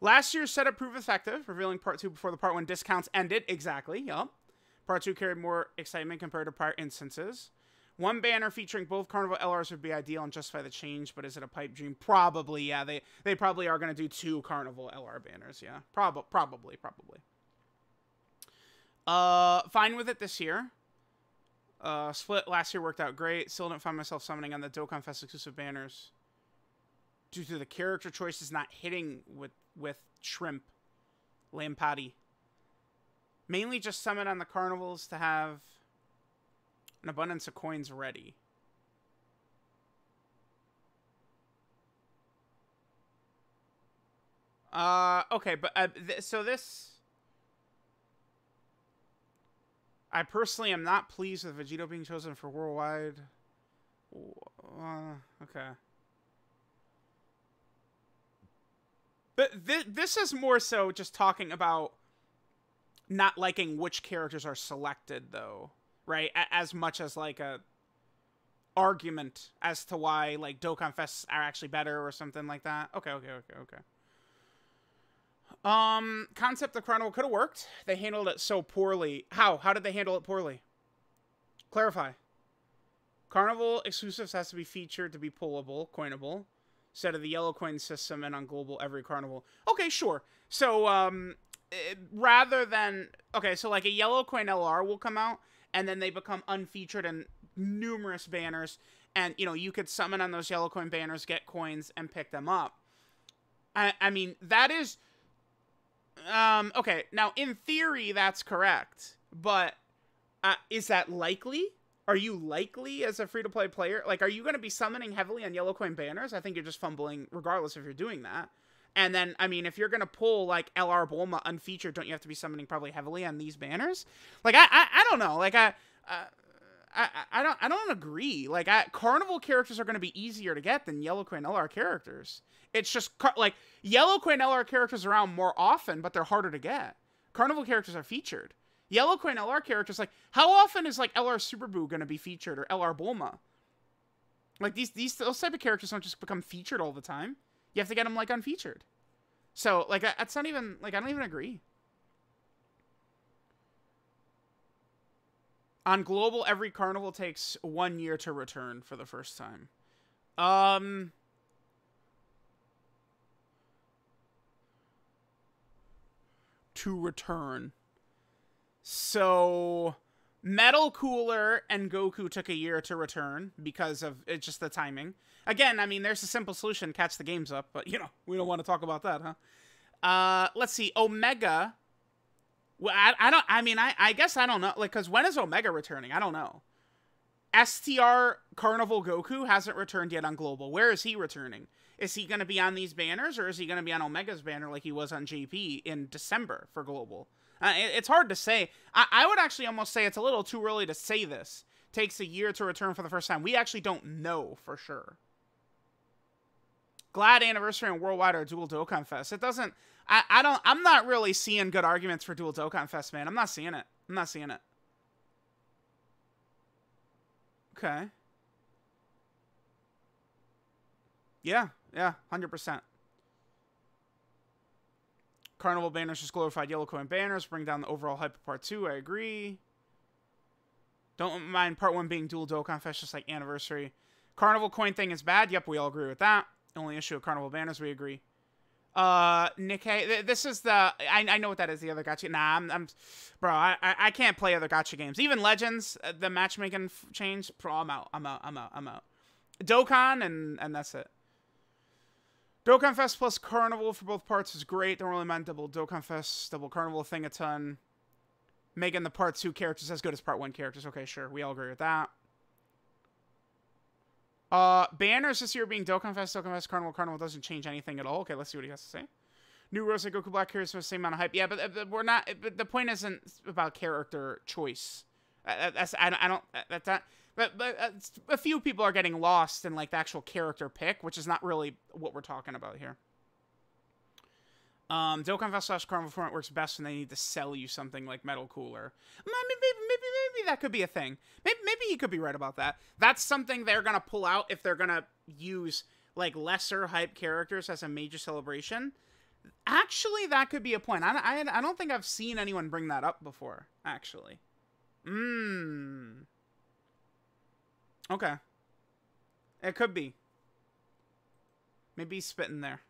Last year's setup proved effective, revealing Part 2 before the Part 1 discounts ended. Exactly, yup. Part 2 carried more excitement compared to prior instances. One banner featuring both Carnival LRs would be ideal and justify the change, but is it a pipe dream? Probably, yeah. They probably are going to do 2 Carnival LR banners, yeah. Probably. Fine with it this year. Split last year worked out great. Still didn't find myself summoning on the Dokkan Fest exclusive banners due to the character choices not hitting with Shrimp, Lampati. Mainly just summon on the Carnivals to have an abundance of coins ready. Okay, but so this... I personally am not pleased with Vegito being chosen for worldwide. Okay. But this is more so just talking about not liking which characters are selected, though, right? As much as, like, a argument as to why, like, Dokkan Fests are actually better or something like that. Okay. Concept of Carnival could have worked. They handled it so poorly. How? How did they handle it poorly? Clarify. Carnival exclusives has to be featured to be pullable, coinable, instead of the yellow coin system and on Global every Carnival. Okay, sure. So, rather than... Okay, so like a yellow coin LR will come out, and then they become unfeatured in numerous banners, and, you know, you could summon on those yellow coin banners, get coins, and pick them up. I mean, that is... okay, now, in theory, that's correct, but is that likely? Are you likely as a free-to-play player? Like, are you going to be summoning heavily on yellow coin banners? I think you're just fumbling regardless if you're doing that. And then, I mean, if you're going to pull, like, LR Bulma unfeatured, don't you have to be summoning probably heavily on these banners? Like, I don't know. Like, I don't agree. Like, Carnival characters are going to be easier to get than yellow coin LR characters. It's just, like, yellow coin LR characters are around more often, but they're harder to get. Carnival characters are featured. Yellow coin LR characters, like, how often is, like, LR Super Buu going to be featured, or LR Bulma? Like, those type of characters don't just become featured all the time. You have to get them, like, unfeatured. So, like, that's not even, like, I don't even agree. On Global, every carnival takes 1 year to return for the first time. To return. So Metal Cooler and Goku took a year to return because of it's just the timing. Again, I mean, there's a simple solution: catch the games up. But you know, we don't want to talk about that, huh? Let's see, Omega. Well, I don't. I mean, I guess I don't know. Like, cause when is Omega returning? I don't know. STR Carnival Goku hasn't returned yet on Global. Where is he returning? Is he going to be on these banners, or is he going to be on Omega's banner like he was on JP in December for Global? It's hard to say. I would actually almost say it's a little too early to say this. Takes a year to return for the first time. We actually don't know for sure. Glad Anniversary and Worldwide are dual Dokkan Fest. It doesn't... I'm not really seeing good arguments for dual Dokkan Fest, man. I'm not seeing it. I'm not seeing it. Okay. Yeah, 100%. Carnival banners just glorified yellow coin banners. Bring down the overall hype of part 2. I agree. Don't mind part 1 being dual Dokkan Fest, just like Anniversary. Carnival coin thing is bad. Yep, we all agree with that. Only issue of Carnival banners, we agree. Nikkei, this is the... I know what that is, the other gacha... Nah, bro, I can't play other gacha games. Even Legends, the matchmaking change, bro, I'm out. Dokkan, and that's it. Dokkan Fest plus Carnival for both parts is great. Don't really mind double Dokkan Fest, double Carnival thing a ton. Making the part 2 characters as good as part 1 characters. Okay, sure. We all agree with that. Banners this year being Dokkan Fest, Carnival. Carnival doesn't change anything at all. Okay, let's see what he has to say. New Rose and Goku Black characters for the same amount of hype. Yeah, but we're not... But the point isn't about character choice. But a few people are getting lost in, like, the actual character pick, which is not really what we're talking about here. Dokkan Fest / Carnival format works best when they need to sell you something like Metal Cooler. Maybe that could be a thing. Maybe you could be right about that. That's something they're gonna pull out if they're gonna use, like, lesser hype characters as a major celebration. Actually, that could be a point. I don't think I've seen anyone bring that up before, actually. Okay. It could be. Maybe he's spitting there.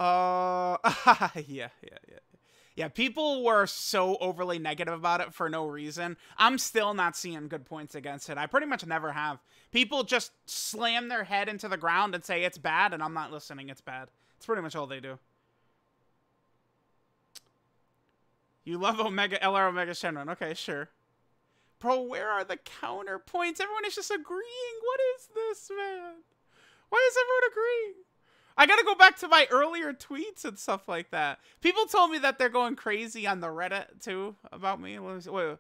Yeah. Yeah, people were so overly negative about it for no reason. I'm still not seeing good points against it. I pretty much never have. People just slam their head into the ground and say it's bad, and I'm not listening. It's bad. It's pretty much all they do. You love Omega, LR Omega Shenron. Okay, sure. Bro, where are the counterpoints? Everyone is just agreeing. What is this, man? Why is everyone agreeing? I gotta go back to my earlier tweets and stuff like that. People told me that they're going crazy on the Reddit, too, about me. Wait.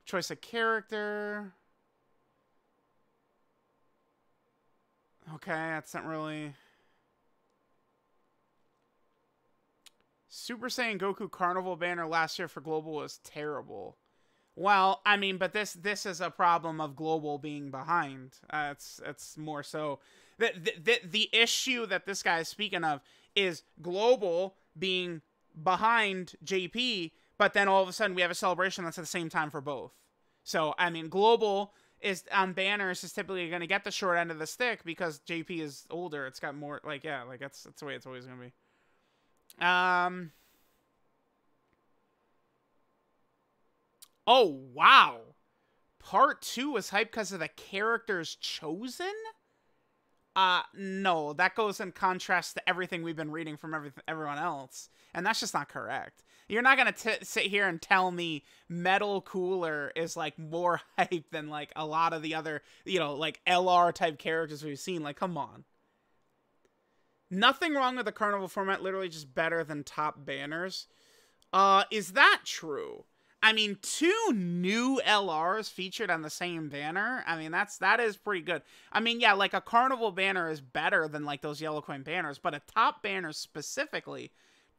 Choice of character. Okay, that's not really... Super Saiyan Goku Carnival banner last year for Global was terrible. Well, I mean, but this is a problem of Global being behind. It's more so... The issue that this guy is speaking of is Global being behind JP, but then all of a sudden we have a celebration that's at the same time for both. So, I mean, Global is on banners is typically going to get the short end of the stick because JP is older. It's got more, like, yeah, like that's the way it's always going to be. Oh, wow. Part 2 was hyped because of the characters chosen? No, that goes in contrast to everything we've been reading from everyone else. And that's just not correct. You're not going to sit here and tell me Metal Cooler is, like, more hype than, like, a lot of the other, you know, like, LR-type characters we've seen. Like, come on. Nothing wrong with the Carnival format, literally just better than top banners. Is that true? I mean, 2 new LRs featured on the same banner. I mean, that is pretty good. I mean, yeah, like a Carnival banner is better than like those yellow coin banners, but a top banner specifically,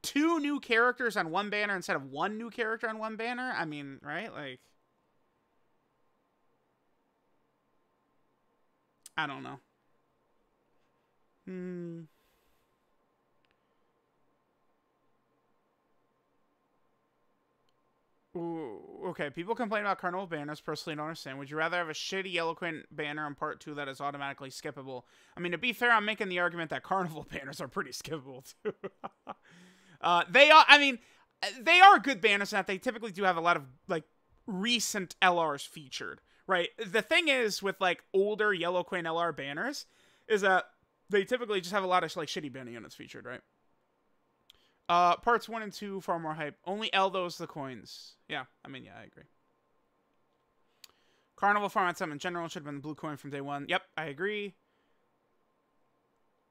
2 new characters on one banner instead of 1 new character on one banner. I mean, right? Like, I don't know. Ooh, okay, people complain about Carnival banners. Personally, don't understand. Would you rather have a shitty Yellow Queen banner in part 2 that is automatically skippable? I mean, to be fair, I'm making the argument that Carnival banners are pretty skippable, too. They are, I mean, they are good banners in that they typically do have a lot of, like, recent LRs featured, right? The thing is, with, like, older Yellow Queen LR banners, is that they typically just have a lot of, like, shitty banner units featured, right? Parts 1 and 2, far more hype. Only L those the coins. Yeah, I mean, yeah, I agree. Carnival format 7 in general should have been the blue coin from day 1. Yep, I agree.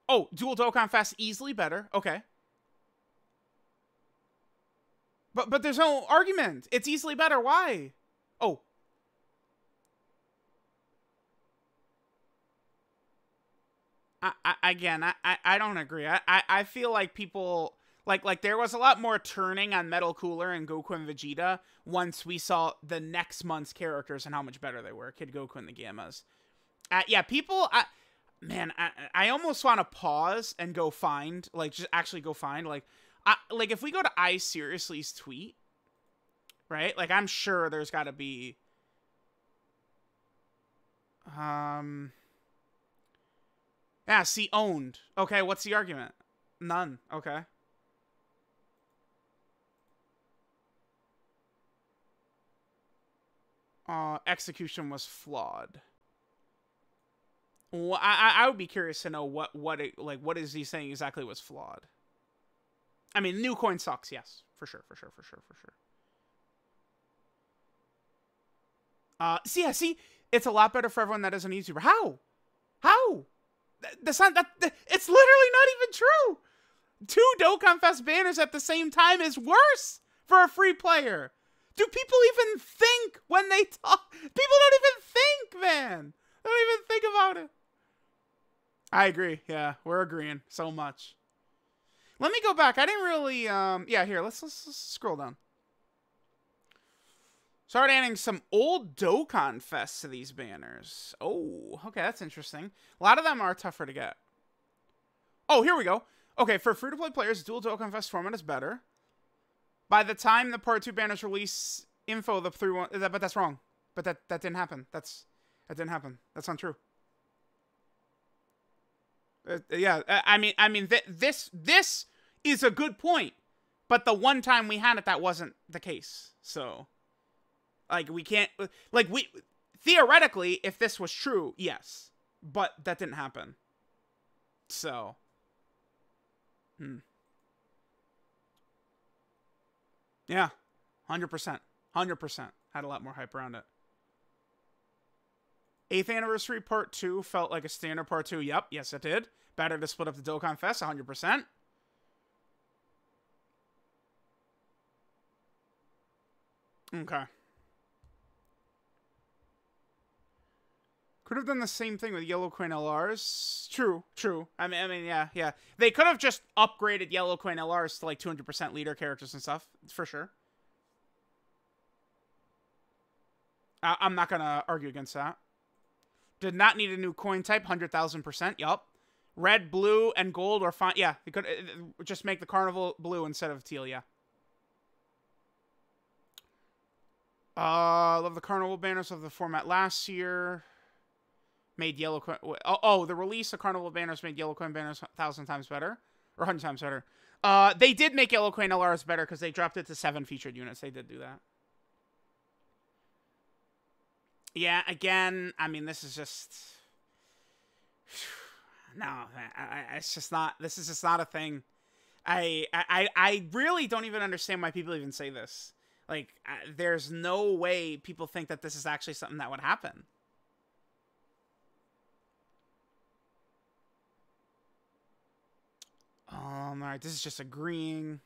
Oh, dual DOKKANFEST easily better. Okay. But there's no argument. It's easily better. Why? Oh. I don't agree. I feel like people... Like there was a lot more turning on Metal Cooler and Goku and Vegeta once we saw the next month's characters and how much better they were. Kid Goku and the Gammas. Yeah, people... Man, I almost want to pause and go find... Like, just actually go find... Like, if we go to I Seriously's tweet... Right? Like, I'm sure there's got to be... Yeah, see, owned. Okay, what's the argument? None. Okay. Execution was flawed. Well, I would be curious to know what is he saying exactly was flawed. I mean, new coin sucks, yes. For sure. See, it's a lot better for everyone that isn't a YouTuber. How? That's not that. It's literally not even true. 2 DOKKANFEST banners at the same time is worse for a free player. Do people even think when they talk? People don't even think, man. They don't even think about it. I agree. Yeah, we're agreeing so much. Let me go back. I didn't really. Yeah, here. Let's scroll down. Start adding some old DOKKANFEST to these banners. Oh, okay, that's interesting. A lot of them are tougher to get. Oh, here we go. Okay, for free-to-play players, dual DOKKANFEST format is better. By the time the Part 2 banners release info, the 3-1... But that's wrong. But that didn't happen. That didn't happen. That's untrue. Yeah, I mean, this is a good point. But the one time we had it, that wasn't the case. So, like, we can't... Like, theoretically, if this was true, yes. But that didn't happen. So... Yeah, 100%. 100%. Had a lot more hype around it. 8th Anniversary Part 2 felt like a standard Part 2. Yep, yes it did. Better to split up the DOKKANFEST, 100%. Okay. Could have done the same thing with Yellow Queen LRs. True. I mean, yeah. They could have just upgraded Yellow Queen LRs to like 200% leader characters and stuff, for sure. I'm not gonna argue against that. Did not need a new coin type, 100,000%. Yup. Red, blue, and gold are fine. Yeah, they could just make the Carnival blue instead of teal. Yeah. Love the Carnival banners of the format last year. Made Yellow Coin... Oh, the release of Carnival banners made Yellow Coin banners 1,000 times better. Or 100 times better. They did make Yellow Coin LRs better because they dropped it to 7 featured units. They did do that. Yeah, again, I mean, this is just... No, it's just not... This is just not a thing. I really don't even understand why people even say this. Like, there's no way people think that this is actually something that would happen. Alright, this is just agreeing.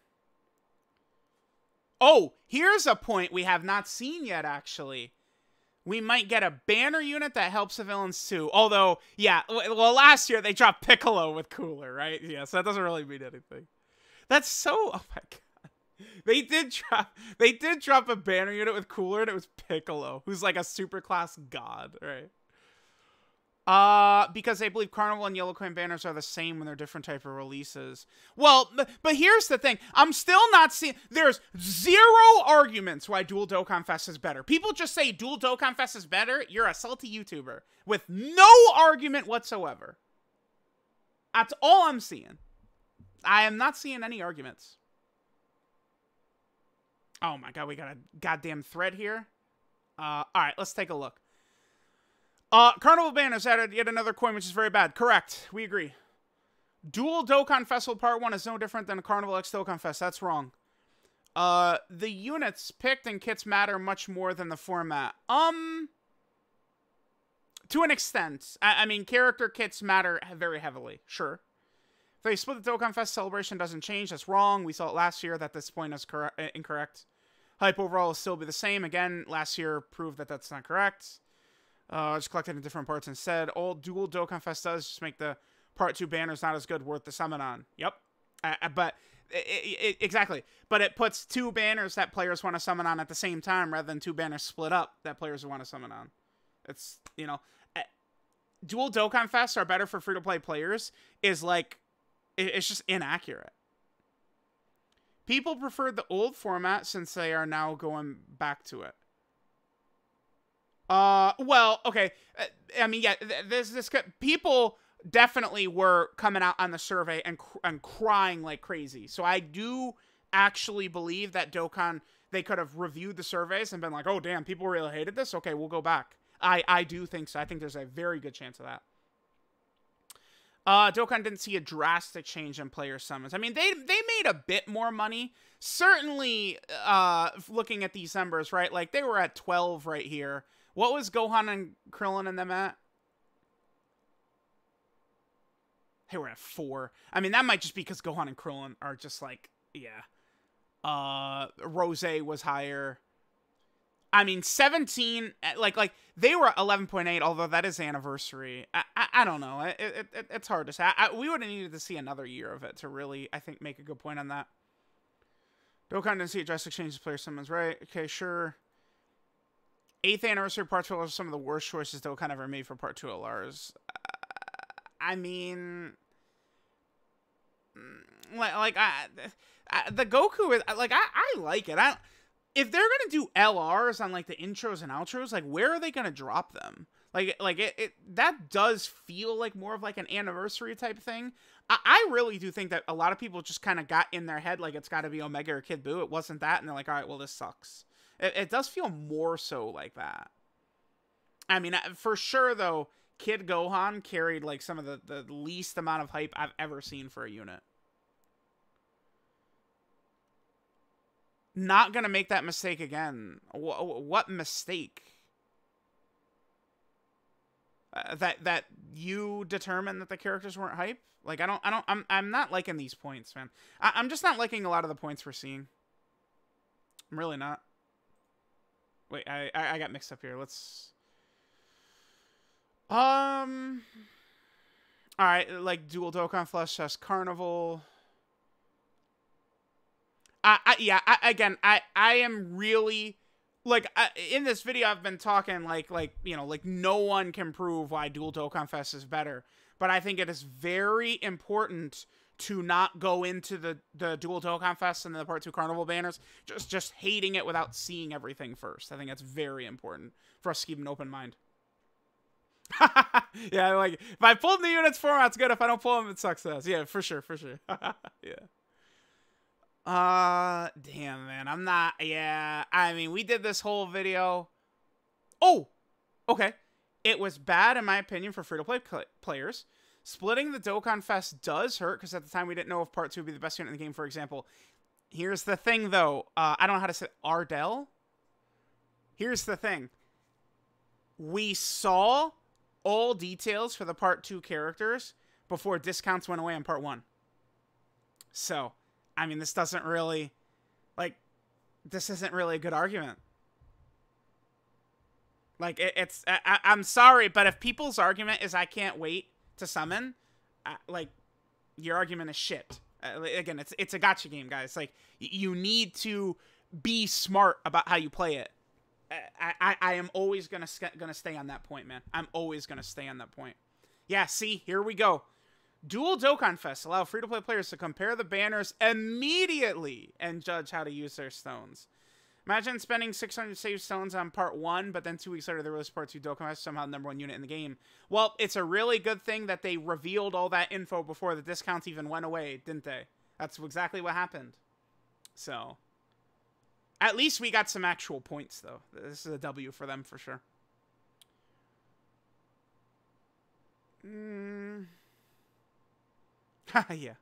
Oh, here's a point we have not seen yet, actually. We might get a banner unit that helps the villains, too. Although, yeah, well, last year they dropped Piccolo with Cooler, right? Yeah, so that doesn't really mean anything. That's so... Oh, my God. They did drop a banner unit with Cooler, and it was Piccolo, who's like a super class god, right? Because they believe Carnival and Yellow Coin banners are the same when they're different type of releases. Well, but here's the thing. I'm still not seeing... There's zero arguments why Dual Dokkan Fest is better. People just say Dual Dokkan Fest is better. You're a salty YouTuber with no argument whatsoever. That's all I'm seeing. I am not seeing any arguments. Oh my god, we got a goddamn thread here. Alright, let's take a look. Carnival banners added yet another coin, which is very bad. Correct. We agree. Dual Dokkan Festival Part 1 is no different than a Carnival X Dokkan Fest. That's wrong. The units picked and kits matter much more than the format. To an extent. I mean, character kits matter very heavily. Sure. If they split the Dokkan Fest celebration doesn't change, that's wrong. We saw it last year that this point is incorrect. Hype overall will still be the same. Again, last year proved that that's not correct. Just collected in different parts instead. All Dual Dokkan Fest does just make the Part 2 banners not as good worth the summon on. Yep. But, exactly. But it puts 2 banners that players want to summon on at the same time rather than 2 banners split up that players want to summon on. It's, you know, Dual Dokkan Fests are better for free-to-play players is like, it's just inaccurate. People preferred the old format since they are now going back to it. Well, okay. I mean, yeah, this people definitely were coming out on the survey and crying like crazy. So I do actually believe that Dokkan, they could have reviewed the surveys and been like, oh, damn, people really hated this. Okay, we'll go back. I do think so. I think there's a very good chance of that. Dokkan didn't see a drastic change in player summons. I mean, they made a bit more money. Certainly, looking at these numbers, right? Like, they were at 12 right here. What was Gohan and Krillin and them at? They were at 4. I mean, that might just be because Gohan and Krillin are just like, yeah. Rose was higher. I mean, 17, like they were 11.8, although that is anniversary. I don't know. It's hard to say. We would have needed to see another year of it to really, I think, make a good point on that. Dokkan didn't see a drastic change in player summons, right? Okay, sure. 8th anniversary Part 2 LRs are some of the worst choices Dokkan ever made for Part 2 LRs. I mean, the Goku is, like, I like it. If they're gonna do LRs on like the intros and outros, like where are they gonna drop them? Like that does feel like more of like an anniversary type thing. I really do think that a lot of people just kind of got in their head like it's got to be Omega or Kid Buu. It wasn't that, and they're like, all right, well, this sucks. It does feel more so like that. I mean, for sure though, Kid Gohan carried like some of the least amount of hype I've ever seen for a unit. Not gonna make that mistake again. What mistake? That you determined that the characters weren't hype? Like I'm not liking these points, man. I'm just not liking a lot of the points we're seeing. I'm really not. Wait, I got mixed up here. Let's all right, like Dual Dokkan Fest has Carnival. Again, I am really, like, in this video, I've been talking, like, you know, like, no one can prove why Dual Dokkan Fest is better. But I think it is very important to not go into the Dual Dokkan Fest and the Part 2 Carnival banners just hating it without seeing everything first. I think that's very important for us to keep an open mind. Yeah, like, if I pull the units format, it's good. If I don't pull them, it sucks ass. Yeah, for sure. Yeah. Damn, man. I'm not, yeah. I mean, we did this whole video. Oh, okay. It was bad, in my opinion, for free-to-play players. Splitting the Dokkan Fest does hurt, because at the time we didn't know if Part 2 would be the best unit in the game, for example. Here's the thing, though. I don't know how to say Ardell. Here's the thing. We saw all details for the Part 2 characters before discounts went away on Part 1. So, I mean, this doesn't really, like, this isn't really a good argument. Like, I'm sorry, but if people's argument is I can't wait to summon, like, your argument is shit. Again, it's a gacha game, guys. Like, you need to be smart about how you play it. I am always gonna stay on that point, man. I'm always gonna stay on that point. Yeah, see, here we go. Dual Dokkan Fest allow free-to-play players to compare the banners immediately and judge how to use their stones. Imagine spending 600 save stones on part 1, but then 2 weeks later they release part 2 Dokkan Fest, somehow the #1 unit in the game. Well, it's a really good thing that they revealed all that info before the discounts even went away, didn't they? That's exactly what happened. So, at least we got some actual points, though. This is a W for them, for sure. Yeah.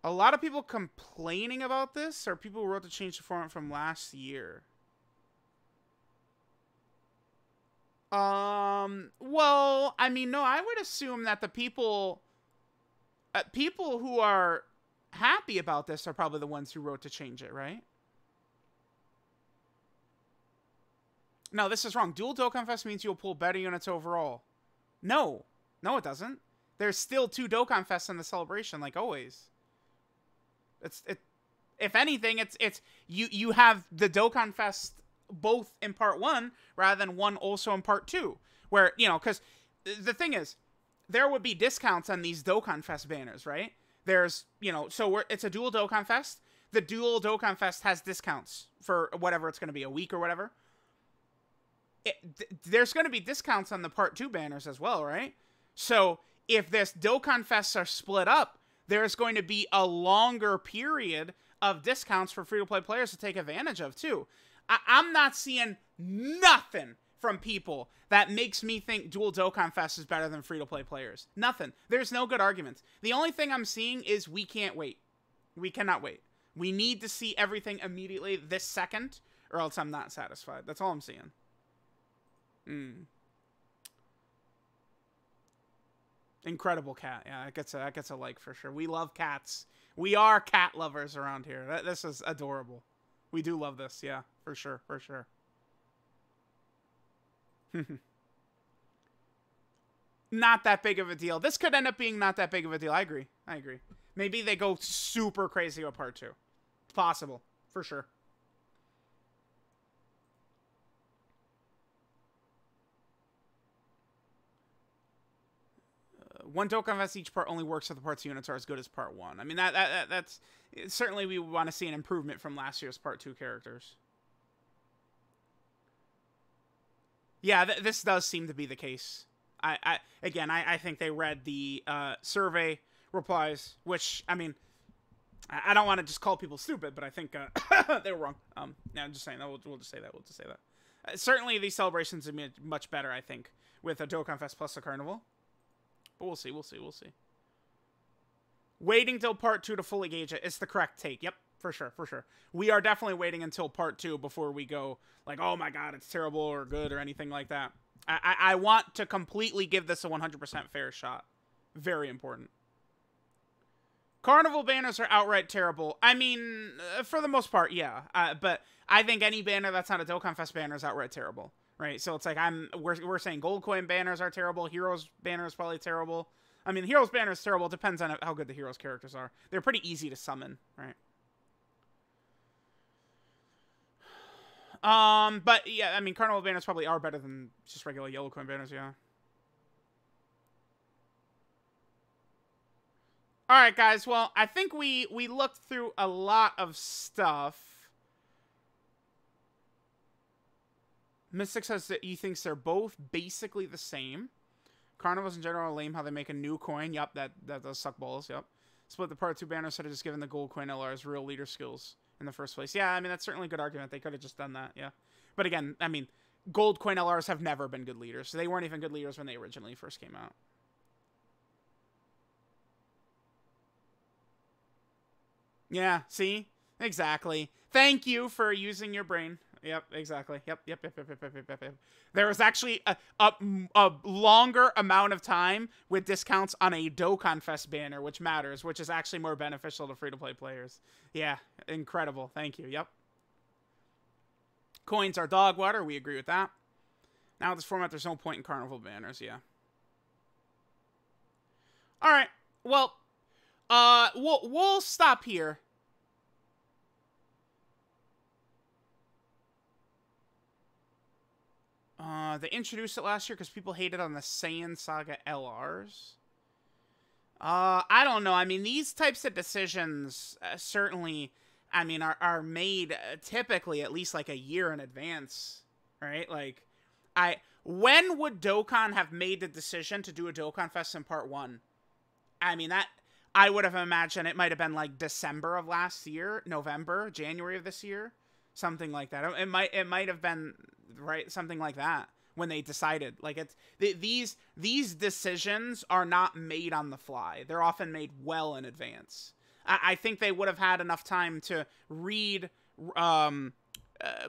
A lot of people complaining about this are people who wrote to change the format from last year. Well, I mean, no, I would assume that the people who are happy about this are probably the ones who wrote to change it, right? No, this is wrong. Dual Dokkan Fest means you'll pull better units overall. No. No, it doesn't. There's still 2 Dokkan Fests in the celebration, like always. If anything, it's you have the Dokkan Fest both in part 1 rather than one also in part 2, where, you know, because the thing is, there would be discounts on these Dokkan Fest banners, right? There's, you know, so it's a dual Dokkan Fest. The dual Dokkan Fest has discounts for whatever it's going to be, a week or whatever. There's going to be discounts on the part 2 banners as well, right? So if this Dokkan Fests are split up, there's going to be a longer period of discounts for free-to-play players to take advantage of, too. I'm not seeing nothing from people that makes me think dual Dokkan Fest is better than free-to-play players. Nothing. There's no good arguments. The only thing I'm seeing is we can't wait. We cannot wait. We need to see everything immediately this second, or else I'm not satisfied. That's all I'm seeing. Incredible cat. Yeah, that gets a like for sure. We love cats. We are cat lovers around here. This is adorable. We do love this. Yeah, for sure. For sure. Not that big of a deal. This could end up being not that big of a deal. I agree. I agree. Maybe they go super crazy with part 2. It's possible. For sure. One Dokkan Fest each part only works if the parts units are as good as part 1. I mean, that's certainly we want to see an improvement from last year's part 2 characters. Yeah, this does seem to be the case. I think they read the survey replies, which, I mean, I don't want to just call people stupid, but I think they were wrong. Yeah, I'm just saying that. We'll just say that. We'll just say that. Certainly, these celebrations would be much better, I think, with a Dokkan Fest plus a Carnival. But we'll see, we'll see, we'll see. Waiting till part 2 to fully gauge it. It's the correct take. Yep, for sure, for sure. We are definitely waiting until part 2 before we go, like, oh my god, it's terrible or good or anything like that. I want to completely give this a 100% fair shot. Very important. Carnival banners are outright terrible. I mean, for the most part, yeah. But I think any banner that's not a Dokkan Fest banner is outright terrible. Right, so it's like we're saying gold coin banners are terrible. Heroes banner is probably terrible. I mean, Heroes banner is terrible. It depends on how good the Heroes characters are. They're pretty easy to summon, right? But yeah, I mean, Carnival banners probably are better than just regular yellow coin banners. Yeah. All right, guys. Well, I think we looked through a lot of stuff. Mystic says that he thinks they're both basically the same. Carnivals in general are lame how they make a new coin. Yup, that does suck balls. Yup. Split the part 2 banner instead of just giving the gold coin LRs real leader skills in the first place. Yeah, I mean, that's certainly a good argument. They could have just done that, yeah. But again, I mean, gold coin LRs have never been good leaders. So they weren't even good leaders when they originally first came out. Yeah, see? Exactly. Thank you for using your brain. Yep, exactly. Yep. There was actually a longer amount of time with discounts on a Dokkan Fest banner, which matters, which is actually more beneficial to free-to-play players. Yeah, incredible. Thank you. Yep. Coins are dog water. We agree with that. Now, with this format, there's no point in Carnival banners. Yeah. All right. Well, we'll stop here. They introduced it last year because people hated on the Saiyan Saga LRs. I don't know. I mean, these types of decisions certainly, I mean, are made typically at least like a year in advance, right? Like, when would Dokkan have made the decision to do a Dokkan Fest in Part 1? I mean, I would have imagined it might have been like December of last year, November, January of this year, something like that. It might have been, right, something like that when they decided. Like, these decisions are not made on the fly. They're often made well in advance. I think they would have had enough time to read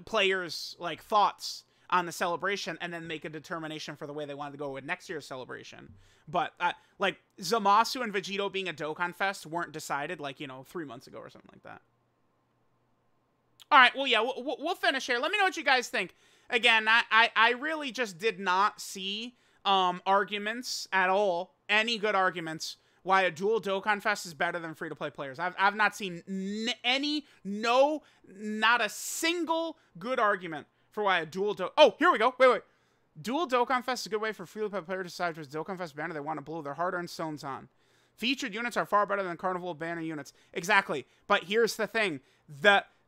players' like thoughts on the celebration and then make a determination for the way they wanted to go with next year's celebration. But like ZAMASU and Vegito being a Dokkan Fest weren't decided like, you know, 3 months ago or something like that. All right, well, yeah, we'll finish here. Let me know what you guys think. Again, I really just did not see arguments at all, any good arguments, why a dual Dokkan Fest is better than free-to-play players. I've not seen not a single good argument for why a dual Oh, here we go. Wait. Dual Dokkan Fest is a good way for free-to-play players to decide which Dokkan Fest banner they want to blow their hard-earned stones on. Featured units are far better than Carnival banner units. Exactly. But here's the thing.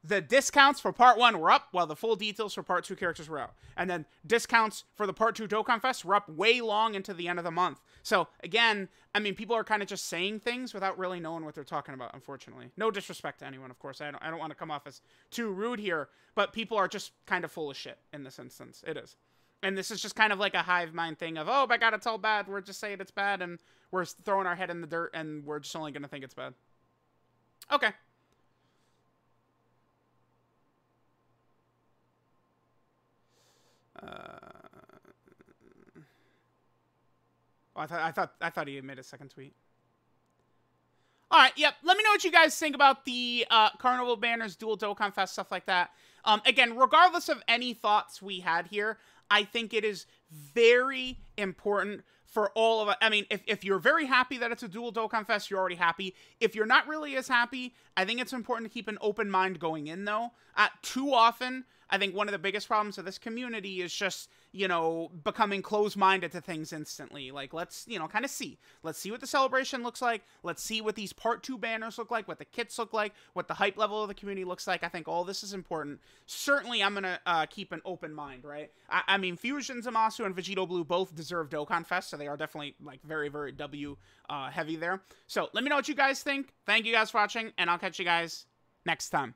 The discounts for Part 1 were up, while the full details for Part 2 characters were out. And then discounts for the Part 2 Dokkan Fest were up way long into the end of the month. So, again, I mean, people are kind of just saying things without really knowing what they're talking about, unfortunately. No disrespect to anyone, of course. I don't want to come off as too rude here, but people are just kind of full of shit in this instance. It is. And this is just kind of like a hive mind thing of, oh my god, it's all bad. We're just saying it's bad, and we're throwing our head in the dirt, and we're just only going to think it's bad. Okay. I thought he made a second tweet. All right, yep. Let me know what you guys think about the Carnival banners, dual Dokkan Fest, stuff like that. Again, regardless of any thoughts we had here, I think it is very important for all of us. I mean, if you're very happy that it's a dual Dokkan Fest, you're already happy. If you're not really as happy, I think it's important to keep an open mind going in, though. Too often, I think one of the biggest problems of this community is just, you know, becoming closed-minded to things instantly. Like, let's, you know, kind of see. Let's see what the celebration looks like. Let's see what these Part 2 banners look like, what the kits look like, what the hype level of the community looks like. I think all this is important. Certainly, I'm going to keep an open mind, right? I mean, Fusion, ZAMASU, and Vegito Blue both deserve Dokkan Fest, so they are definitely, like, very, very W heavy there. So, let me know what you guys think. Thank you guys for watching, and I'll catch you guys next time.